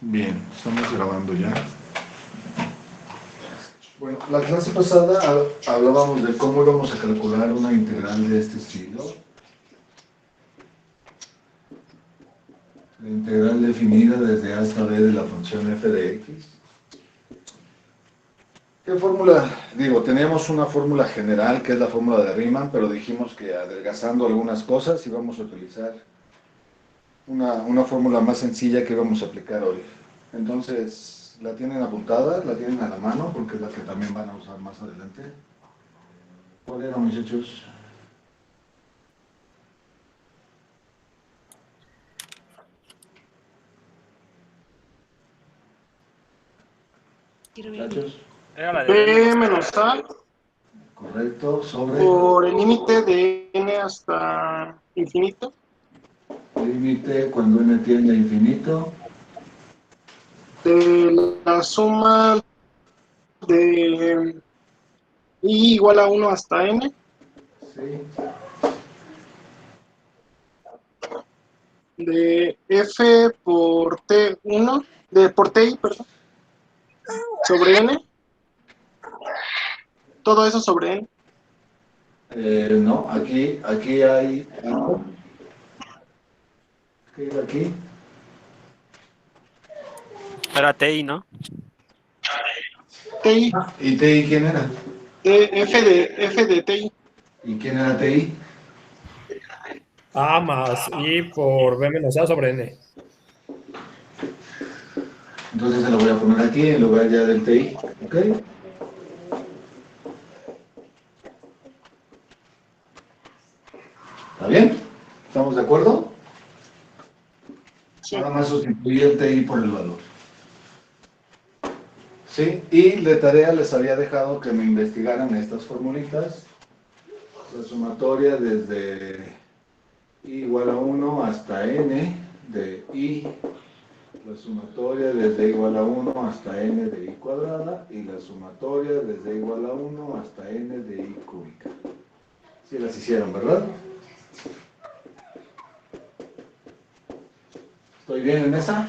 Bien, estamos grabando ya. Bueno, la clase pasada hablábamos de cómo íbamos a calcular una integral de este estilo. La integral definida desde A hasta B de la función f de x. ¿Qué fórmula? Digo, teníamos una fórmula general que es la fórmula de Riemann, pero dijimos que adelgazando algunas cosas íbamos a utilizar una fórmula más sencilla que íbamos a aplicar hoy. Entonces, ¿la tienen apuntada? ¿La tienen a la mano? Porque es la que también van a usar más adelante. ¿Cuál era, muchachos? Muchachos, Era la de B B menos menos A. A correcto, sobre por el límite de n hasta infinito límite cuando n tiende a infinito, de la suma de i igual a 1 hasta n ¿sí? de f por t1 por ti, perdón, sobre n, todo eso sobre n. No, aquí hay algo. ¿Qué iba aquí? Era TI, ¿no? Ti, ¿Y TI quién era? f de ti. ¿Y quién era TI? A más I por B menos A sobre N. Entonces se lo voy a poner aquí en lugar ya del TI, ¿ok? ¿Está bien? ¿Estamos de acuerdo? Sí. Nada más sustituí el TI por el valor. ¿Sí? Y de tarea les había dejado que me investigaran estas formulitas. La sumatoria desde i igual a 1 hasta n de i, la sumatoria desde i igual a 1 hasta n de i cuadrada y la sumatoria desde i igual a 1 hasta n de i cúbica. Sí las hicieron, ¿verdad? ¿Estoy bien en esa?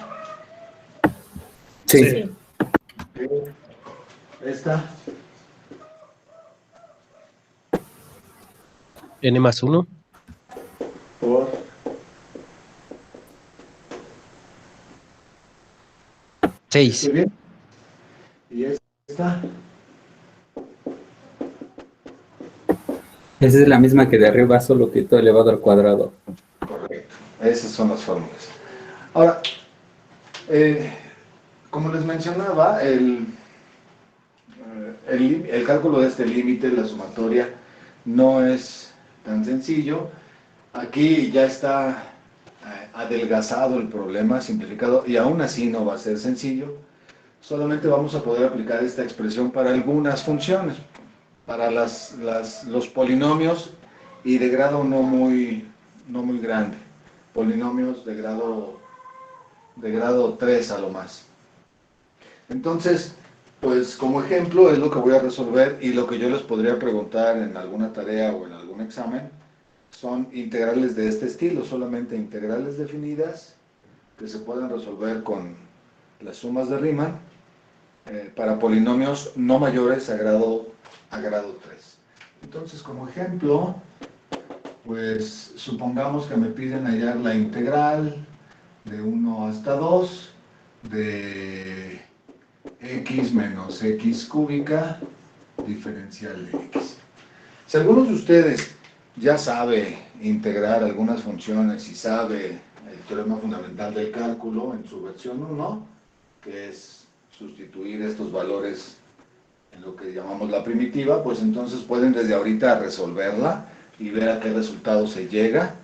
Sí. ¿Esta? N más 1. ¿Por? 6. ¿Estoy bien? ¿Y esta? Esa es la misma que de arriba, solo que todo elevado al cuadrado. Correcto. Esas son las fórmulas. Ahora, como les mencionaba, el cálculo de este límite, la sumatoria, no es tan sencillo. Aquí ya está adelgazado el problema, simplificado, y aún así no va a ser sencillo. Solamente vamos a poder aplicar esta expresión para algunas funciones, para los polinomios y de grado no muy grande, polinomios de grado 3 a lo más. Entonces, pues como ejemplo es lo que voy a resolver y lo que yo les podría preguntar en alguna tarea o en algún examen son integrales de este estilo, solamente integrales definidas que se pueden resolver con las sumas de Riemann para polinomios no mayores a grado 3. Entonces, como ejemplo, pues supongamos que me piden hallar la integral de 1 hasta 2 de x menos x cúbica diferencial de x. Si algunos de ustedes ya sabe integrar algunas funciones y sabe el teorema fundamental del cálculo en su versión 1, que es sustituir estos valores en lo que llamamos la primitiva, pues entonces pueden desde ahorita resolverla y ver a qué resultado se llega.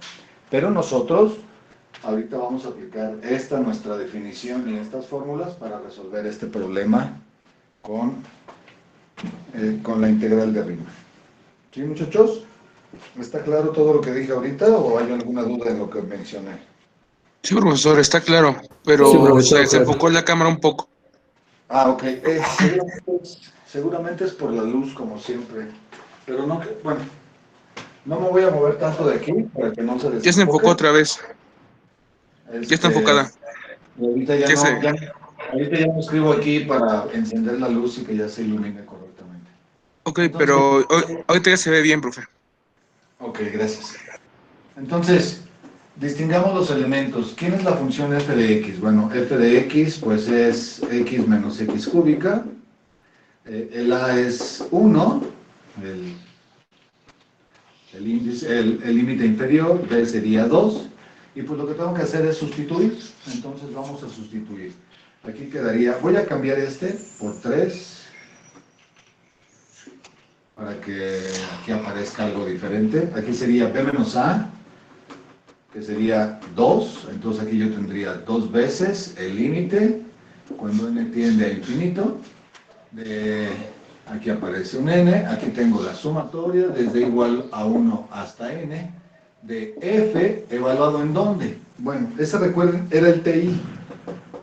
Pero nosotros ahorita vamos a aplicar esta nuestra definición y estas fórmulas para resolver este problema con la integral de Riemann. ¿Sí, muchachos? ¿Está claro todo lo que dije ahorita o hay alguna duda en lo que mencioné? Sí, profesor, está claro, Sí, pero profesor, se claro. enfocó la cámara un poco. Ah, ok. Seguramente es por la luz, como siempre. Pero no, bueno, no me voy a mover tanto de aquí para que no se Ya se enfocó desenfoque. otra vez, ya está Este, enfocada. Y ahorita ya ¿Qué no, sé? ahorita ya no escribo aquí para encender la luz y que ya se ilumine correctamente. Ok, Entonces, pero ahorita ya se ve bien, profe. ok, gracias. Entonces, distingamos los elementos. ¿Quién es la función f de x? Bueno, f de x pues es x menos x cúbica. El a es 1, el índice, el límite inferior, b sería 2. Y pues lo que tengo que hacer es sustituir. Entonces vamos a sustituir. Aquí quedaría, voy a cambiar este por 3 para que aquí aparezca algo diferente. Aquí sería b menos a, que sería 2, entonces aquí yo tendría 2 veces el límite, cuando n tiende a infinito, aquí aparece un n, aquí tengo la sumatoria desde igual a 1 hasta n, de f evaluado en dónde. Bueno, ese recuerden, era el TI.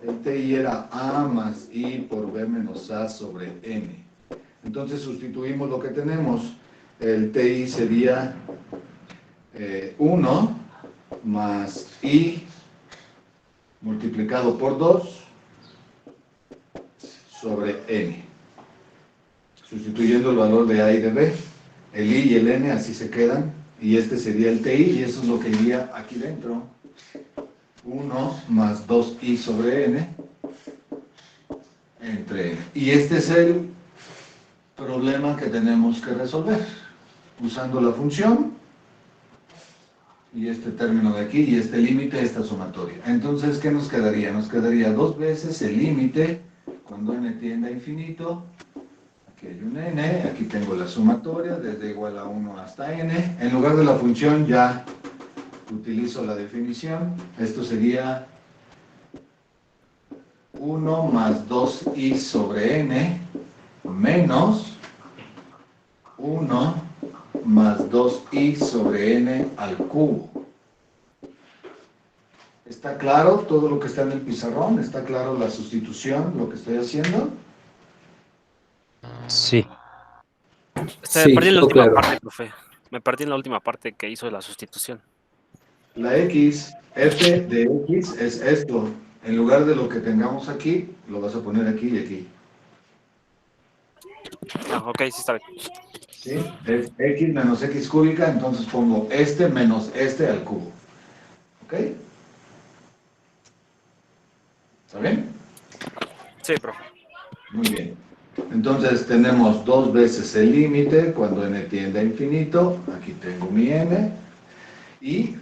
El TI era a más i por b menos a sobre n. Entonces sustituimos lo que tenemos. El TI sería 1 más i multiplicado por 2 sobre n. Sustituyendo el valor de a y de b, el i y el n así se quedan, y este sería el ti, y eso es lo que iría aquí dentro. 1 más 2i sobre n entre n. Y este es el problema que tenemos que resolver, usando la función, y este término de aquí, y este límite, esta sumatoria. Entonces, ¿qué nos quedaría? Nos quedaría 2 veces el límite, cuando n tiende a infinito. Aquí hay un n, aquí tengo la sumatoria, desde igual a 1 hasta n. En lugar de la función ya utilizo la definición. Esto sería 1 más 2i sobre n menos 1 más 2i sobre n al cubo. ¿Está claro todo lo que está en el pizarrón? ¿Está claro la sustitución, lo que estoy haciendo? Sí. Me Sí, perdí en la todo última claro. parte, profe. Me perdí en la última parte que hizo la sustitución. La x, f de x es esto. En lugar de lo que tengamos aquí, lo vas a poner aquí y aquí. Ah, ok, sí está bien. ¿Sí? Es x menos x cúbica, entonces pongo este menos este al cubo. ¿Ok? ¿Está bien? Sí, profe. Muy bien. Entonces tenemos 2 veces el límite cuando n tiende a infinito. Aquí tengo mi n. Y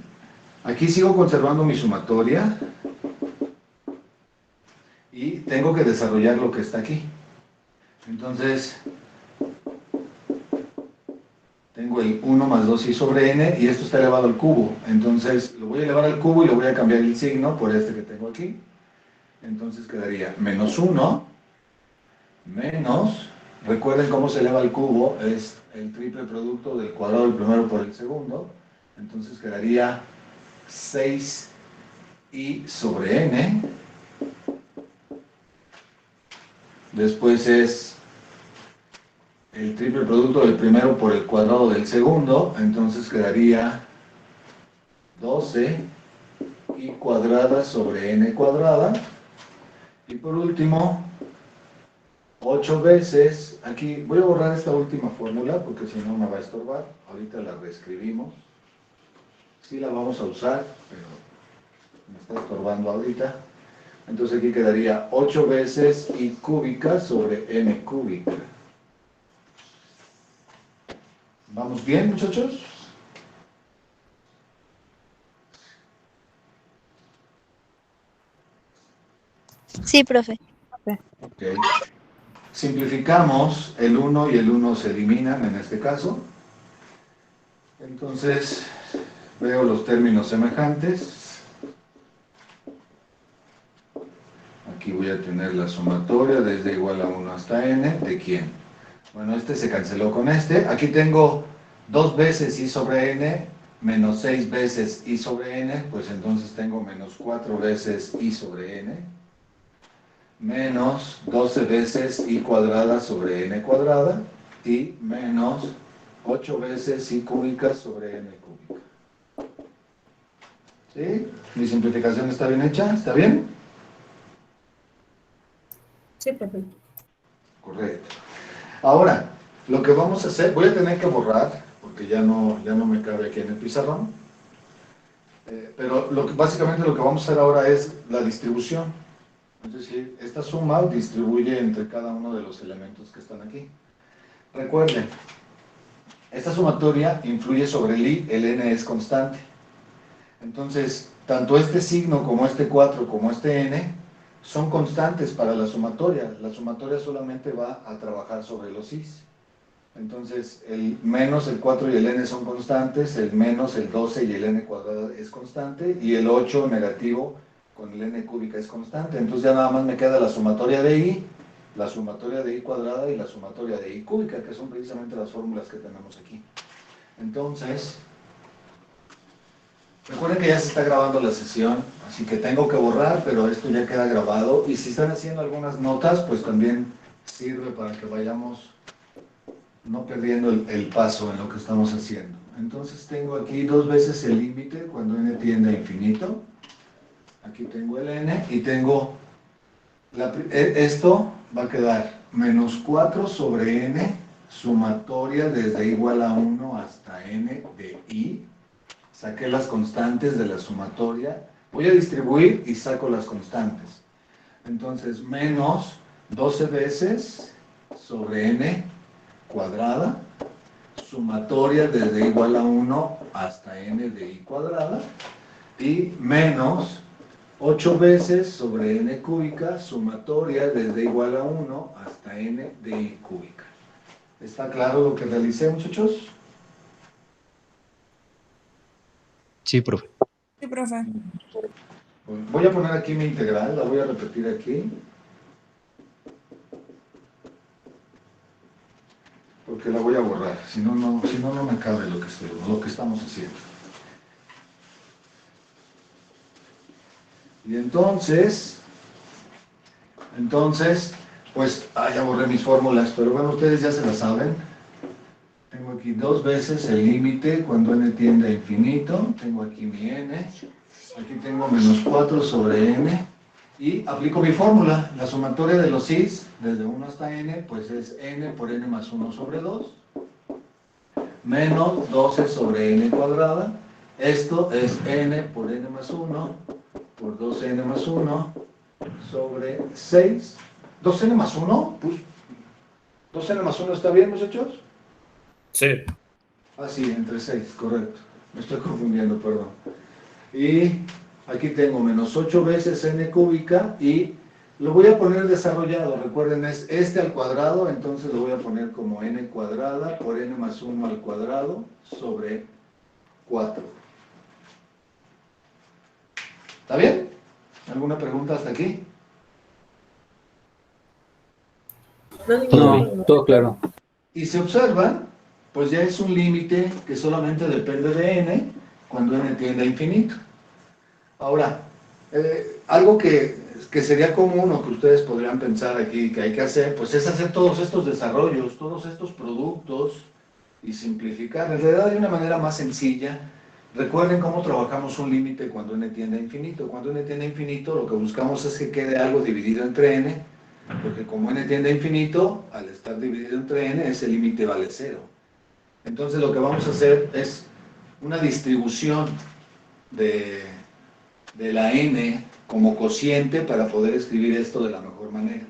aquí sigo conservando mi sumatoria. Y tengo que desarrollar lo que está aquí. Entonces, tengo el 1 más 2i sobre n y esto está elevado al cubo. Entonces, lo voy a elevar al cubo y le voy a cambiar el signo por este que tengo aquí. Entonces quedaría menos 1 menos, recuerden cómo se eleva al cubo, es el triple producto del cuadrado del primero por el segundo. Entonces quedaría 6i sobre n. Después es el triple producto del primero por el cuadrado del segundo, entonces quedaría 12 i cuadrada sobre n cuadrada. Y por último, 8 veces, aquí voy a borrar esta última fórmula porque si no me va a estorbar, ahorita la reescribimos. Sí la vamos a usar, pero me está estorbando ahorita. Entonces aquí quedaría 8 veces i cúbica sobre n cúbica. ¿Vamos bien, muchachos? Sí, profe. Ok. Simplificamos, el 1 y el 1 se eliminan en este caso. Entonces, veo los términos semejantes. Aquí voy a tener la sumatoria desde igual a 1 hasta n. ¿De quién? Bueno, este se canceló con este. Aquí tengo 2 veces i sobre n menos 6 veces i sobre n. Pues entonces tengo menos 4 veces i sobre n. Menos 12 veces i cuadrada sobre n cuadrada. Y menos 8 veces i cúbica sobre n cúbica. ¿Sí? ¿Mi simplificación está bien hecha? ¿Está bien? Sí, profe. Correcto. Ahora, lo que vamos a hacer, voy a tener que borrar, porque ya no me cabe aquí en el pizarrón, pero básicamente lo que vamos a hacer ahora es la distribución. Es decir, esta suma distribuye entre cada uno de los elementos que están aquí. Recuerden, esta sumatoria influye sobre el i, el n es constante. Entonces, tanto este signo como este 4 como este n son constantes para la sumatoria. La sumatoria solamente va a trabajar sobre los i's. Entonces, el menos, el 4 y el n son constantes, el menos, el 12 y el n cuadrado es constante, y el 8 negativo con el n cúbica es constante. Entonces ya nada más me queda la sumatoria de i, la sumatoria de i cuadrada y la sumatoria de i cúbica, que son precisamente las fórmulas que tenemos aquí. Entonces, recuerden que ya se está grabando la sesión, así que tengo que borrar, pero esto ya queda grabado. Y si están haciendo algunas notas, pues también sirve para que vayamos no perdiendo el paso en lo que estamos haciendo. Entonces tengo aquí 2 veces el límite cuando n tiende a infinito. Aquí tengo el n y tengo, esto va a quedar menos 4 sobre n, sumatoria desde igual a 1 hasta n de i. Saqué las constantes de la sumatoria. Voy a distribuir y saco las constantes. Entonces, menos 12 veces sobre n cuadrada, sumatoria desde igual a 1 hasta n de i cuadrada, y menos 8 veces sobre n cúbica, sumatoria desde igual a 1 hasta n de i cúbica. ¿Está claro lo que realicé, muchachos? Sí, profe. Sí, profe. Voy a poner aquí mi integral, la voy a repetir aquí. Porque la voy a borrar, si no me cabe lo que estamos haciendo. Y entonces, pues, ya borré mis fórmulas, pero bueno, ustedes ya se las saben. Tengo aquí 2 veces el límite cuando n tiende a infinito, tengo aquí mi n, aquí tengo menos 4 sobre n, y aplico mi fórmula, la sumatoria de los i's, desde 1 hasta n, pues es n por n más 1 sobre 2, menos 12 sobre n cuadrada, esto es n por n más 1, por 2n más 1, sobre 6, 2n más 1, pues, 2n más 1 está bien, muchachos. Sí. Ah, sí, entre 6, correcto. Me estoy confundiendo, perdón. Y aquí tengo menos 8 veces n cúbica y lo voy a poner desarrollado. Recuerden, es este al cuadrado, entonces lo voy a poner como n cuadrada por n más 1 al cuadrado sobre 4. ¿Está bien? ¿Alguna pregunta hasta aquí? No, todo claro. Y se observa, pues ya es un límite que solamente depende de n cuando n tiende a infinito. Ahora, algo que sería común o que ustedes podrían pensar aquí que hay que hacer, pues es hacer todos estos desarrollos, todos estos productos y simplificar. En realidad de una manera más sencilla. Recuerden cómo trabajamos un límite cuando n tiende a infinito. Cuando n tiende a infinito, lo que buscamos es que quede algo dividido entre n, porque como n tiende a infinito, al estar dividido entre n, ese límite vale 0. Entonces lo que vamos a hacer es una distribución de la n como cociente para poder escribir esto de la mejor manera.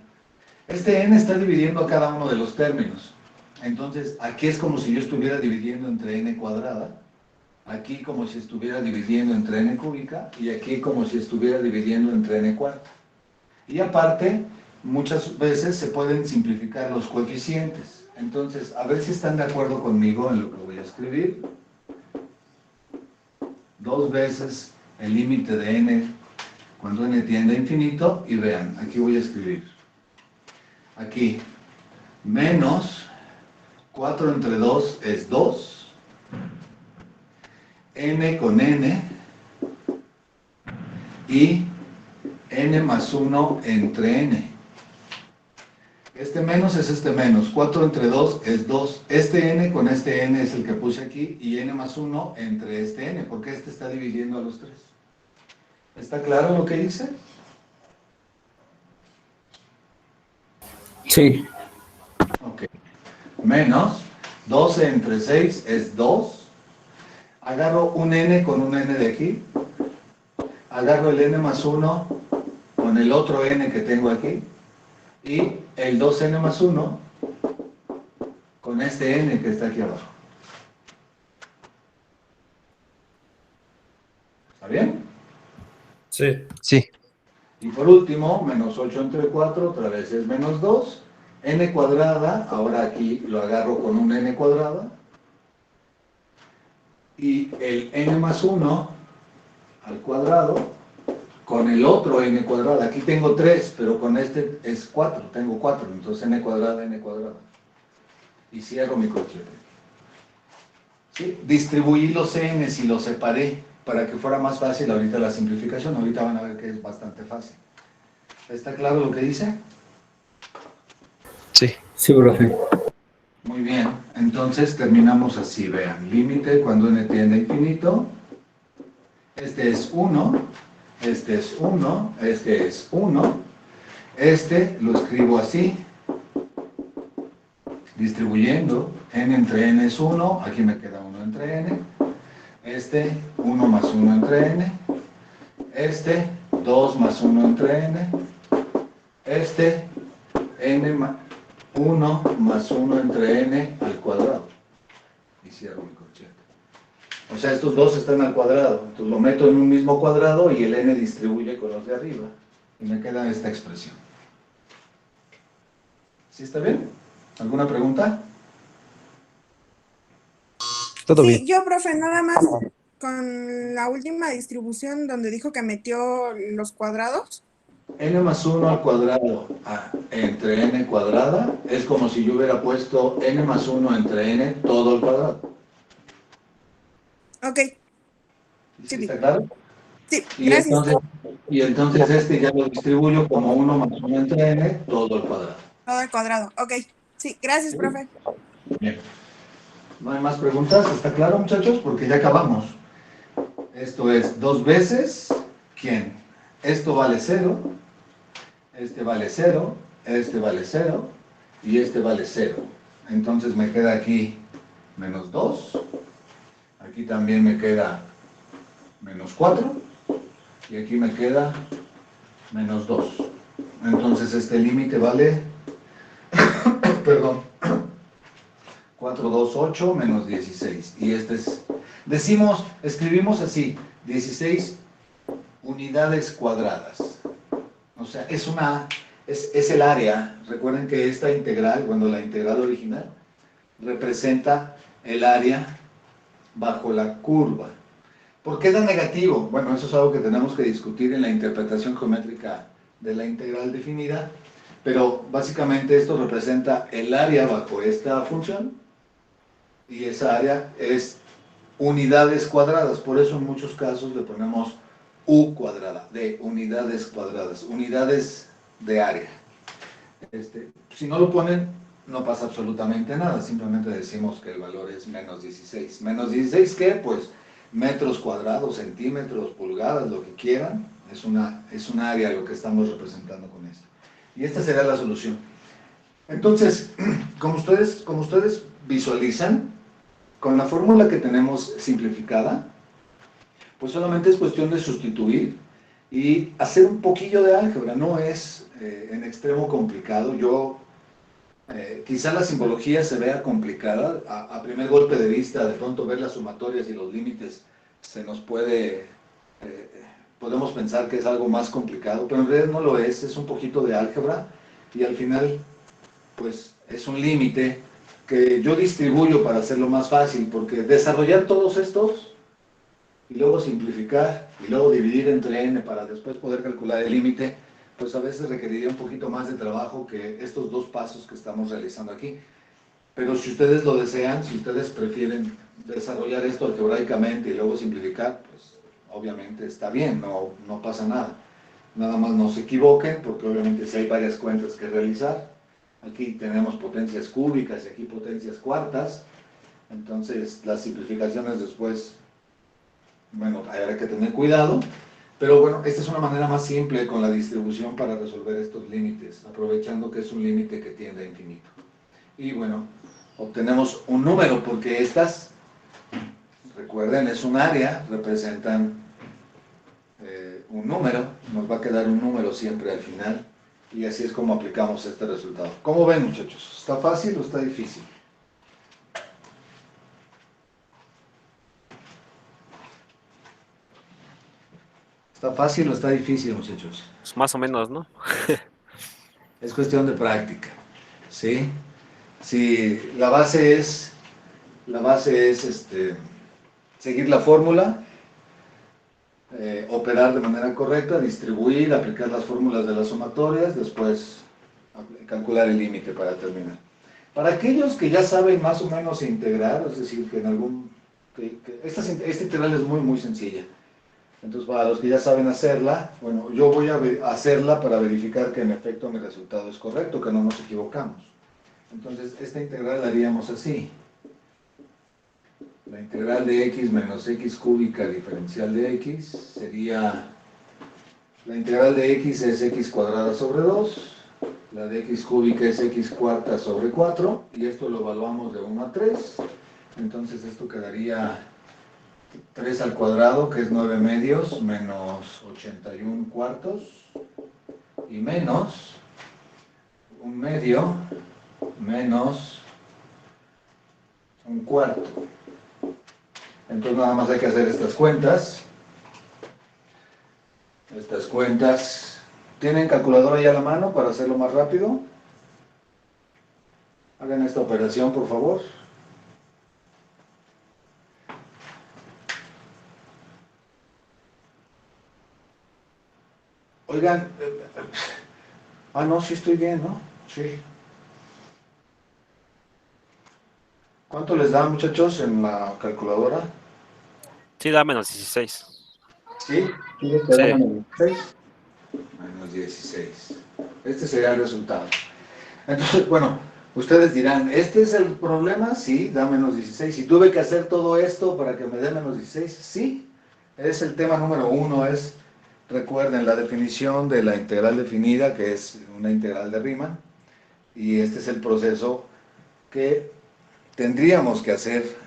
Este n está dividiendo a cada uno de los términos. Entonces, aquí es como si yo estuviera dividiendo entre n cuadrada, aquí como si estuviera dividiendo entre n cúbica, y aquí como si estuviera dividiendo entre n cuarta. Y aparte, muchas veces se pueden simplificar los coeficientes. Entonces, a ver si están de acuerdo conmigo en lo que voy a escribir. 2 veces el límite de n cuando n tiende a infinito, y vean, aquí voy a escribir. Aquí, menos 4 entre 2 es 2, n con n, y n más 1 entre n. Este menos es este menos, 4 entre 2 es 2. Este n con este n es el que puse aquí, y n más 1 entre este n, porque este está dividiendo a los 3. ¿Está claro lo que hice? Sí. Ok. Menos 12 entre 6 es 2. Agarro un n con un n de aquí. Agarro el n más 1 con el otro n que tengo aquí. Y el 2n más 1 con este n que está aquí abajo. ¿Está bien? Sí. Sí. Y por último, menos 8 entre 4, otra vez es menos 2. N cuadrada, ahora aquí lo agarro con un n cuadrada. Y el n más 1 al cuadrado con el otro n cuadrado. Aquí tengo 3, pero con este es 4, tengo 4. Entonces n cuadrada, n cuadrada. Y cierro mi corchete. ¿Sí? Distribuí los n's y los separé para que fuera más fácil ahorita la simplificación. Ahorita van a ver que es bastante fácil. ¿Está claro lo que dice? Sí. Sí, profe. Muy bien, entonces terminamos así, vean, límite cuando n tiende a infinito, este es 1, este es 1, este es 1, este lo escribo así, distribuyendo, n entre n es 1, aquí me queda 1 entre n, este 1 más 1 entre n, este 2 más 1 entre n, este n más 1 más 1 entre n al cuadrado. Y cierro mi corchete. O sea, estos dos están al cuadrado. Entonces lo meto en un mismo cuadrado y el n distribuye con los de arriba. Y me queda esta expresión. ¿Sí está bien? ¿Alguna pregunta? Todo Sí, bien. yo, profe, nada más con la última distribución donde dijo que metió los cuadrados. N más 1 al cuadrado entre n cuadrada es como si yo hubiera puesto n más 1 entre n todo al cuadrado. Ok, ¿Sí sí, está claro? sí, Y gracias. entonces este ya lo distribuyo como 1 más 1 entre n todo al cuadrado. Todo al cuadrado, ok. Sí, gracias, ¿Sí? profe. Bien. ¿No hay más preguntas? ¿Está claro, muchachos? Porque ya acabamos. Esto es 2 veces, ¿quién? Esto vale 0, este vale 0, este vale 0 y este vale 0. Entonces me queda aquí menos 2, aquí también me queda menos 4 y aquí me queda menos 2. Entonces este límite vale, perdón, 4, 2, 8 menos 16. Y este es, escribimos así, 16 unidades cuadradas. O sea, es el área. Recuerden que esta integral, cuando la integral original, representa el área bajo la curva. ¿Por qué da negativo? Bueno, eso es algo que tenemos que discutir en la interpretación geométrica de la integral definida, pero básicamente esto representa el área bajo esta función y esa área es unidades cuadradas. Por eso en muchos casos le ponemos u cuadrada, de unidades cuadradas, unidades de área. Si no lo ponen, no pasa absolutamente nada, simplemente decimos que el valor es menos 16. ¿Menos 16 qué? Pues metros cuadrados, centímetros, pulgadas, lo que quieran, es un área lo que estamos representando con esto. Y esta sería la solución. Entonces, como ustedes visualizan, con la fórmula que tenemos simplificada, pues solamente es cuestión de sustituir y hacer un poquillo de álgebra, no es en extremo complicado. Quizá la simbología se vea complicada, a primer golpe de vista, de pronto ver las sumatorias y los límites se nos podemos pensar que es algo más complicado, pero en realidad no lo es un poquito de álgebra y al final, pues es un límite que yo distribuyo para hacerlo más fácil, porque desarrollar todos estos y luego simplificar y luego dividir entre n para después poder calcular el límite, pues a veces requeriría un poquito más de trabajo que estos dos pasos que estamos realizando aquí. Pero si ustedes lo desean, si ustedes prefieren desarrollar esto algebraicamente y luego simplificar, pues obviamente está bien, no pasa nada. Nada más no se equivoquen, porque obviamente si hay varias cuentas que realizar, aquí tenemos potencias cúbicas y aquí potencias cuartas, entonces las simplificaciones después, bueno, habrá que tener cuidado, Pero bueno, esta es una manera más simple con la distribución para resolver estos límites, aprovechando que es un límite que tiende a infinito. Y bueno, obtenemos un número, porque estas, recuerden, es un área, representan un número, nos va a quedar un número siempre al final, y así es como aplicamos este resultado. ¿Cómo ven, muchachos? ¿Está fácil o está difícil? ¿Está fácil o está difícil, muchachos? Pues más o menos, ¿no? Es cuestión de práctica, ¿sí? Si la base es seguir la fórmula, operar de manera correcta, distribuir, aplicar las fórmulas de las sumatorias, después calcular el límite para terminar. Para aquellos que ya saben más o menos integrar, es decir, que esta integral es muy sencilla. Entonces, para los que ya saben hacerla, bueno, yo voy a hacerla para verificar que en efecto mi resultado es correcto, que no nos equivocamos. Entonces, esta integral la haríamos así. La integral de x menos x cúbica diferencial de x sería, la integral de x es x cuadrada sobre 2, la de x cúbica es x cuarta sobre 4, y esto lo evaluamos de 1 a 3, entonces esto quedaría 3 al cuadrado, que es 9 medios, menos 81 cuartos, y menos 1 medio, menos 1 cuarto. Entonces nada más hay que hacer estas cuentas. Estas cuentas. ¿Tienen calculadora ya a la mano para hacerlo más rápido? Hagan esta operación, por favor. Oigan, no, sí estoy bien, ¿no? Sí. ¿Cuánto les da, muchachos, en la calculadora? Sí, da menos 16. ¿Sí? ¿Quieres que Sí. damos menos 6? Menos 16. Este sería el resultado. Entonces, bueno, ustedes dirán, ¿este es el problema? Sí, da menos 16. ¿Y tuve que hacer todo esto para que me dé menos 16? Sí. Es el tema número 1, recuerden, la definición de la integral definida, que es una integral de Riemann, y este es el proceso que tendríamos que hacer,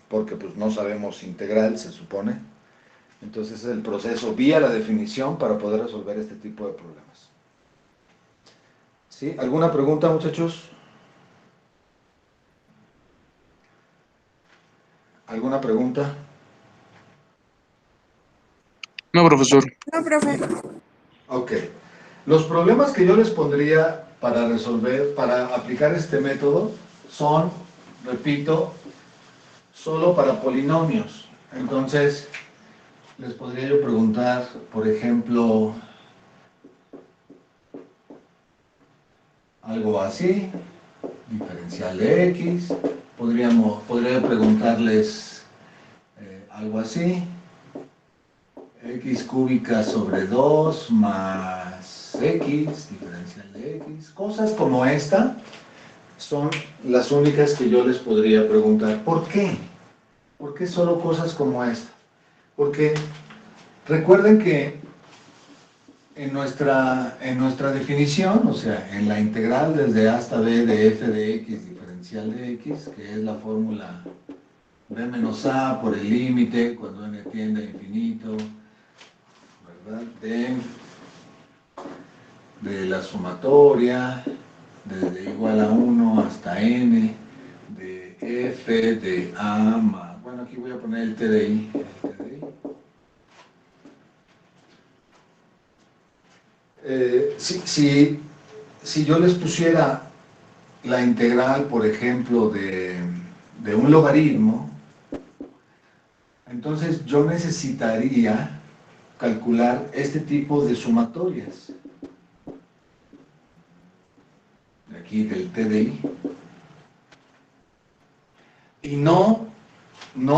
porque pues no sabemos integral, se supone. Entonces es el proceso vía la definición para poder resolver este tipo de problemas. ¿Sí? ¿Alguna pregunta, muchachos? ¿Alguna pregunta? No, profesor. No, profe. Ok. Los problemas que yo les pondría para resolver, para aplicar este método, son, repito, solo para polinomios. Entonces, les podría yo preguntar, por ejemplo, algo así, diferencial de x. Podría preguntarles algo así, x cúbica sobre 2 más x, diferencial de x. Cosas como esta son las únicas que yo les podría preguntar. ¿Por qué? ¿Por qué solo cosas como esta? Porque recuerden que en nuestra definición, o sea, en la integral desde a hasta b de f de x diferencial de x, que es la fórmula b menos a por el límite cuando n tiende a infinito, ¿verdad? De la sumatoria, desde igual a 1 hasta n, de f de a más, bueno, aquí voy a poner el TDI, si yo les pusiera la integral, por ejemplo, de un logaritmo, entonces yo necesitaría calcular este tipo de sumatorias. De aquí del TDI. Y no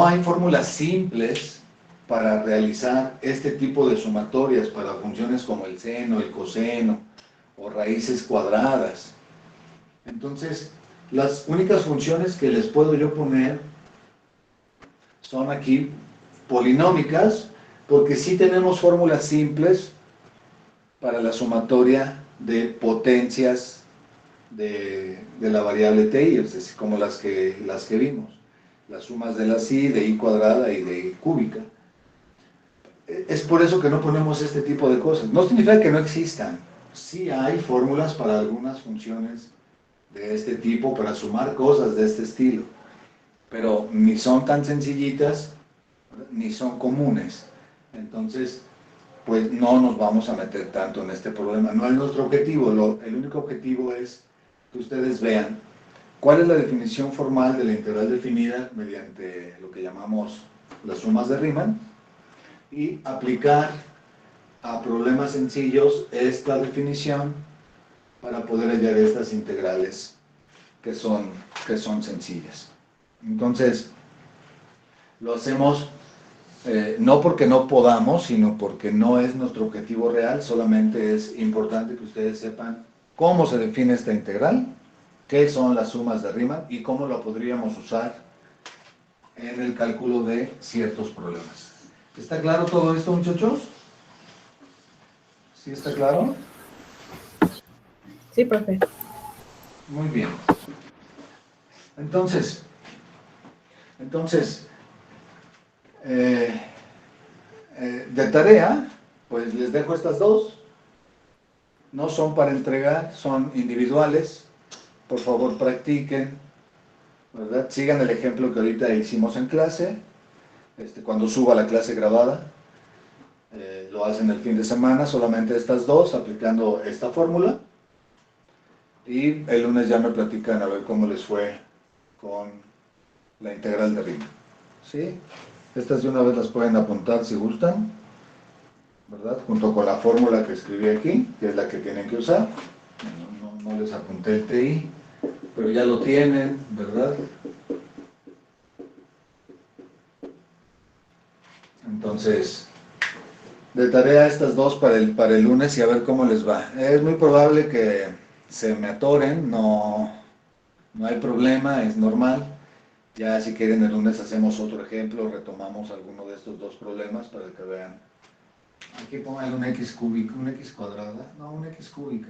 hay fórmulas simples para realizar este tipo de sumatorias para funciones como el seno, el coseno o raíces cuadradas. Entonces, las únicas funciones que les puedo yo poner son aquí polinómicas, porque sí tenemos fórmulas simples para la sumatoria de potencias de la variable TI, es decir, como las que vimos, las sumas de las I, de I cuadrada y de I cúbica. Es por eso que no ponemos este tipo de cosas. No significa que no existan. Sí hay fórmulas para algunas funciones de este tipo, para sumar cosas de este estilo, pero ni son tan sencillitas, ni son comunes. Entonces, pues no nos vamos a meter tanto en este problema. No es nuestro objetivo, el único objetivo es que ustedes vean cuál es la definición formal de la integral definida mediante lo que llamamos las sumas de Riemann y aplicar a problemas sencillos esta definición para poder hallar estas integrales que son sencillas. Entonces, lo hacemos no porque no podamos, sino porque no es nuestro objetivo real, solamente es importante que ustedes sepan cómo se define esta integral, qué son las sumas de Riemann y cómo lo podríamos usar en el cálculo de ciertos problemas. ¿Está claro todo esto, muchachos? ¿Sí está claro? Sí, profe. Muy bien. Entonces, de tarea, pues les dejo estas dos. No son para entregar, son individuales. Por favor, practiquen, ¿verdad? Sigan el ejemplo que ahorita hicimos en clase. Cuando suba la clase grabada, lo hacen el fin de semana, solamente estas dos, aplicando esta fórmula. Y el lunes ya me platican a ver cómo les fue con la integral de Riemann. ¿Sí? Estas de una vez las pueden apuntar si gustan, ¿verdad? Junto con la fórmula que escribí aquí, que es la que tienen que usar. No les apunté el TI, pero ya lo tienen, ¿verdad? Entonces, de tarea estas dos para el lunes y a ver cómo les va. Es muy probable que se me atoren, no hay problema, es normal. Ya si quieren el lunes hacemos otro ejemplo, retomamos alguno de estos dos problemas para que vean. Aquí pongan un X cúbico, un X cuadrada, no, un X cúbica.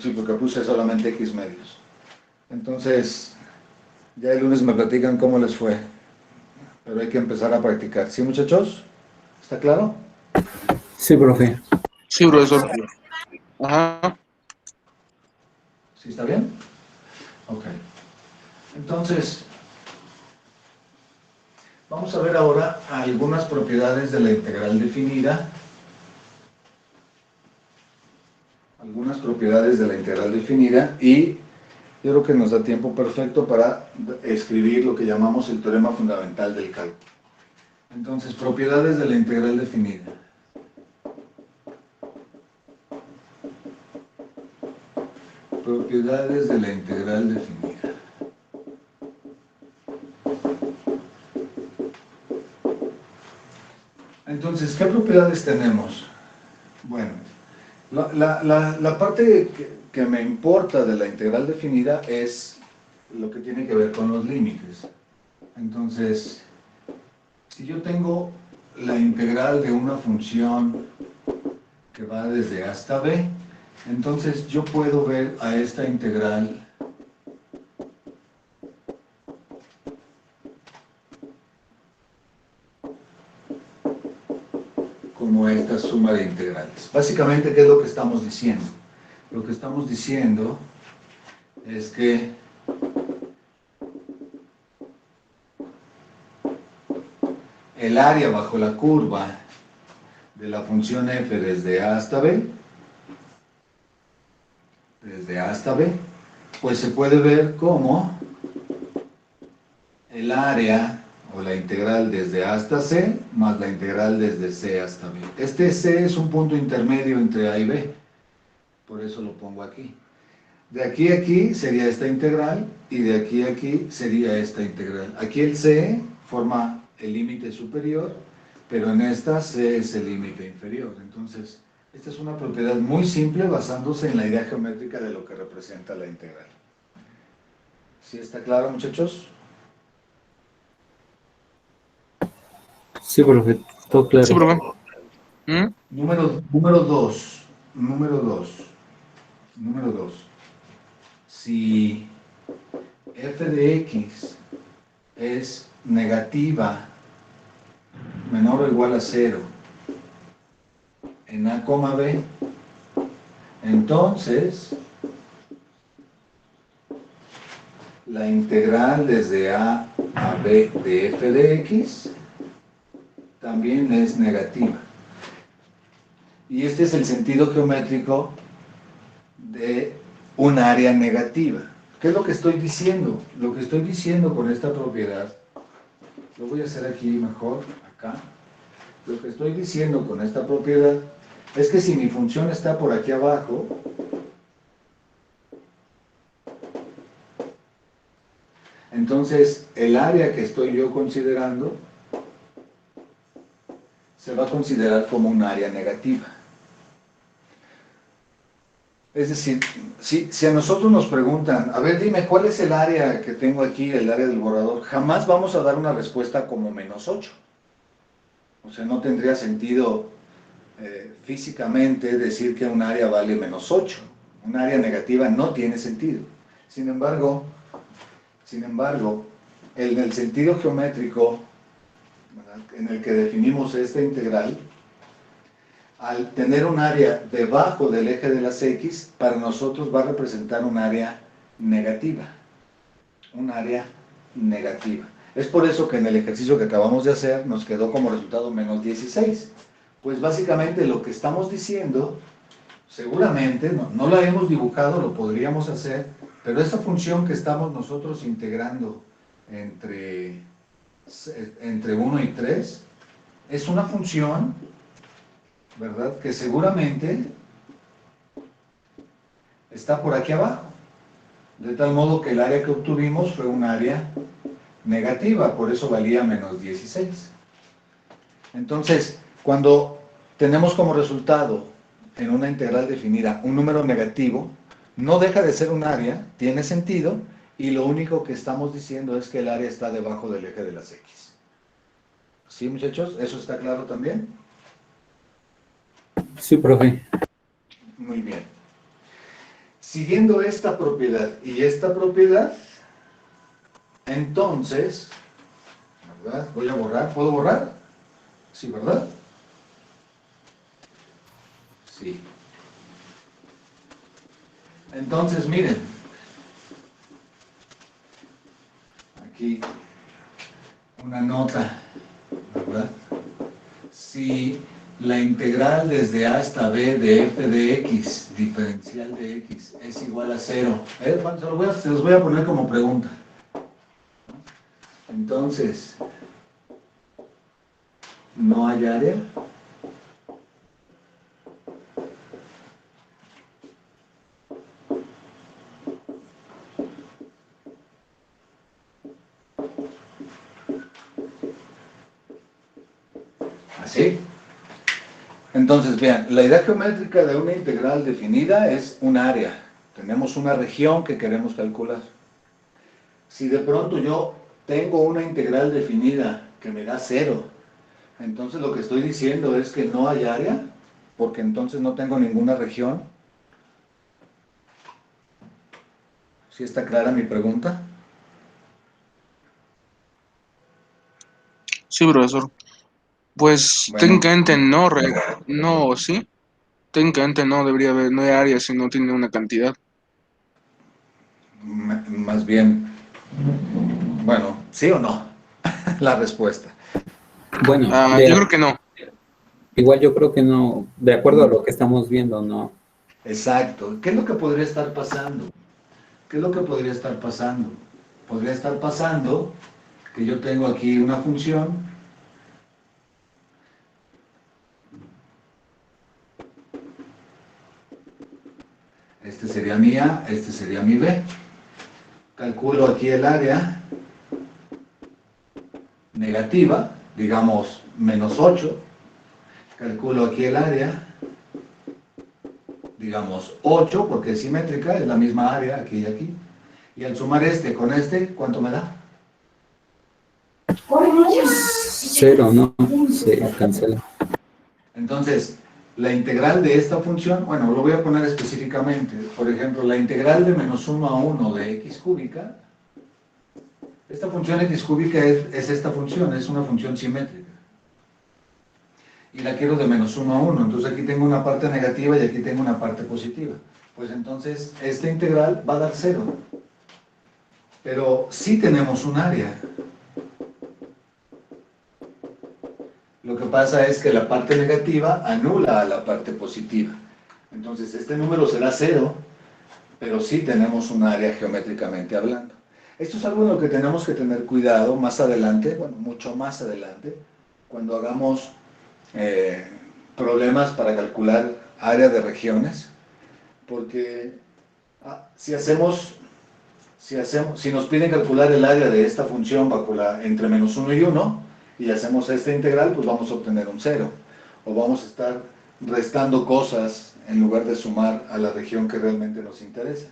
Sí, porque puse solamente X medios. Entonces, ya el lunes me platican cómo les fue. Pero hay que empezar a practicar. ¿Sí, muchachos? ¿Está claro? Sí, profe. Sí, profesor. Ajá. ¿Sí está bien? Ok. Entonces, vamos a ver ahora algunas propiedades de la integral definida. Algunas propiedades de la integral definida y yo creo que nos da tiempo perfecto para escribir lo que llamamos el teorema fundamental del cálculo. Entonces, propiedades de la integral definida. Propiedades de la integral definida. Entonces, ¿qué propiedades tenemos? Bueno, la parte que me importa de la integral definida es lo que tiene que ver con los límites. Entonces, si yo tengo la integral de una función que va desde A hasta B, entonces yo puedo ver a esta integral como esta suma de integrales. Básicamente, ¿qué es lo que estamos diciendo? Lo que estamos diciendo es que el área bajo la curva de la función f desde A hasta B, pues se puede ver como el área o la integral desde A hasta C más la integral desde C hasta B. Este C es un punto intermedio entre A y B, por eso lo pongo aquí. De aquí a aquí sería esta integral y de aquí a aquí sería esta integral. Aquí el C forma el límite superior, pero en esta C es el límite inferior. Entonces, esta es una propiedad muy simple basándose en la idea geométrica de lo que representa la integral. ¿Sí está claro, muchachos? Sí, profe, todo claro. Sí, profe. ¿Mm? Número dos. Número dos. Si f de x es negativa menor o igual a 0 en a, b, entonces la integral desde a b de f de x también es negativa. Y este es el sentido geométrico de un área negativa. ¿Qué es lo que estoy diciendo? Lo que estoy diciendo con esta propiedad, lo voy a hacer aquí mejor, acá. Lo que estoy diciendo con esta propiedad es que si mi función está por aquí abajo, entonces el área que estoy yo considerando se va a considerar como un área negativa. Es decir, si a nosotros nos preguntan, a ver, dime, ¿cuál es el área que tengo aquí, el área del borrador? Jamás vamos a dar una respuesta como -8. O sea, no tendría sentido físicamente decir que un área vale -8. Un área negativa no tiene sentido. Sin embargo, en el sentido geométrico, ¿verdad?, en el que definimos esta integral, al tener un área debajo del eje de las x, para nosotros va a representar un área negativa. Un área negativa. Es por eso que en el ejercicio que acabamos de hacer nos quedó como resultado -16. Pues básicamente lo que estamos diciendo, seguramente, no la hemos dibujado, lo podríamos hacer, pero esa función que estamos nosotros integrando entre 1 y 3, es una función, ¿verdad?, que seguramente está por aquí abajo. De tal modo que el área que obtuvimos fue un área negativa, por eso valía -16. Entonces, cuando tenemos como resultado en una integral definida un número negativo, no deja de ser un área, tiene sentido, y lo único que estamos diciendo es que el área está debajo del eje de las x. ¿Sí, muchachos? ¿Eso está claro también? Sí, profe. Muy bien. Siguiendo esta propiedad y esta propiedad, entonces, ¿verdad?, voy a borrar. ¿Puedo borrar? Sí, ¿verdad? Sí. Entonces, miren, aquí una nota, ¿verdad? Si la integral desde a hasta b de f de x, diferencial de x, es igual a 0, se los voy a poner como pregunta. Entonces, ¿no hay área? ¿Así? Entonces, vean, la idea geométrica de una integral definida es un área. Tenemos una región que queremos calcular. Si de pronto yo tengo una integral definida que me da 0, entonces lo que estoy diciendo es que no hay área, porque entonces no tengo ninguna región. ¿Sí está clara mi pregunta? Sí, profesor. Pues Bueno, técnicamente no, no, sí. Técnicamente no debería haber, no hay área si no tiene una cantidad. más bien, bueno, ¿sí o no? La respuesta. Bueno, Yo creo que no. igual yo creo que no, de acuerdo a lo que estamos viendo, no. Exacto. ¿Qué es lo que podría estar pasando? ¿Qué es lo que podría estar pasando? Podría estar pasando que yo tengo aquí una función este sería mi A, este sería mi B. Calculo aquí el área negativa, digamos -8. Calculo aquí el área, digamos 8, porque es simétrica, es la misma área aquí y aquí. Y al sumar este con este, ¿cuánto me da? Cero, ¿no? Se cancela. Entonces, la integral de esta función, bueno, lo voy a poner específicamente. Por ejemplo, la integral de menos 1 a 1 de x cúbica. Esta función x cúbica es esta función, es una función simétrica. Y la quiero de menos 1 a 1. Entonces aquí tengo una parte negativa y aquí tengo una parte positiva. Pues entonces, esta integral va a dar 0. Pero sí tenemos un área. Lo que pasa es que la parte negativa anula a la parte positiva. Entonces, este número será 0, pero sí tenemos un área geométricamente hablando. Esto es algo en lo que tenemos que tener cuidado más adelante, bueno, mucho más adelante, cuando hagamos problemas para calcular área de regiones, porque si nos piden calcular el área de esta función entre menos 1 y 1, y hacemos esta integral, pues vamos a obtener un 0. O vamos a estar restando cosas en lugar de sumar a la región que realmente nos interesa.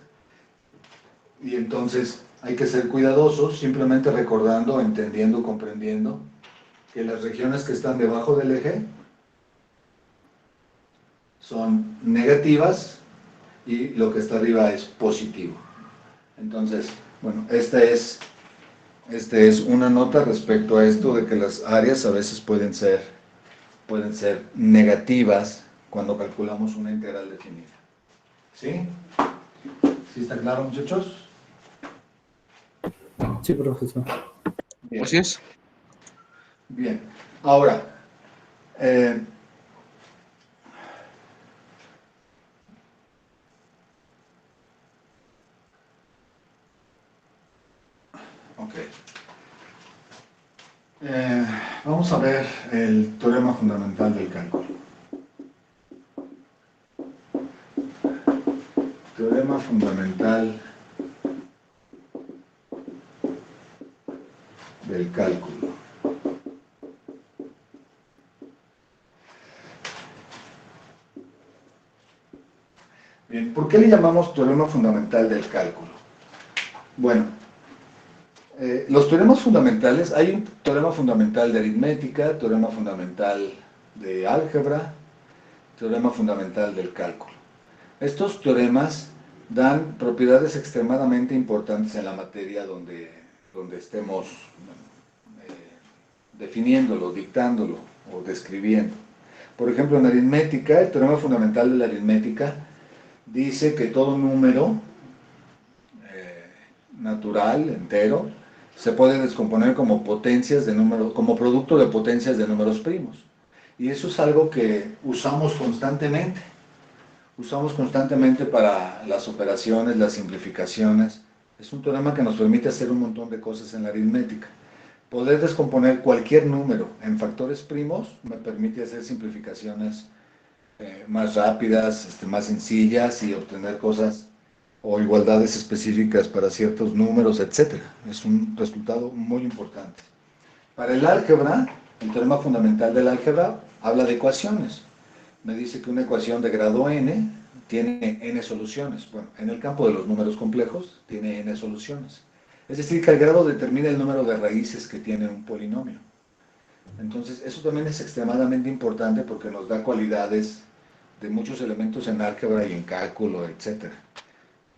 Y entonces hay que ser cuidadosos, simplemente recordando, entendiendo, comprendiendo que las regiones que están debajo del eje son negativas y lo que está arriba es positivo. Entonces, bueno, esta es una nota respecto a esto de que las áreas a veces pueden ser negativas cuando calculamos una integral definida. ¿Sí? ¿Sí está claro, muchachos? Sí, profesor. Bien. Así es. Bien. Ahora, ok. Vamos a ver el teorema fundamental del cálculo. Teorema fundamental del cálculo. Bien, ¿por qué le llamamos teorema fundamental del cálculo? Bueno, los teoremas fundamentales, hay un teorema fundamental de aritmética, teorema fundamental de álgebra, teorema fundamental del cálculo. Estos teoremas dan propiedades extremadamente importantes en la materia donde estemos definiéndolo, dictándolo o describiendo. Por ejemplo, en aritmética, el teorema fundamental de la aritmética dice que todo número natural, entero, se puede descomponer como potencias de números, como producto de potencias de números primos. Y eso es algo que usamos constantemente. Usamos constantemente para las operaciones, las simplificaciones. Es un teorema que nos permite hacer un montón de cosas en la aritmética. Poder descomponer cualquier número en factores primos me permite hacer simplificaciones más rápidas, más sencillas y obtener cosas o igualdades específicas para ciertos números, etc. Es un resultado muy importante. Para el álgebra, el teorema fundamental del álgebra habla de ecuaciones. Me dice que una ecuación de grado n tiene n soluciones. Bueno, en el campo de los números complejos tiene n soluciones. Es decir, que el grado determina el número de raíces que tiene un polinomio. Entonces, eso también es extremadamente importante porque nos da cualidades de muchos elementos en álgebra y en cálculo, etc.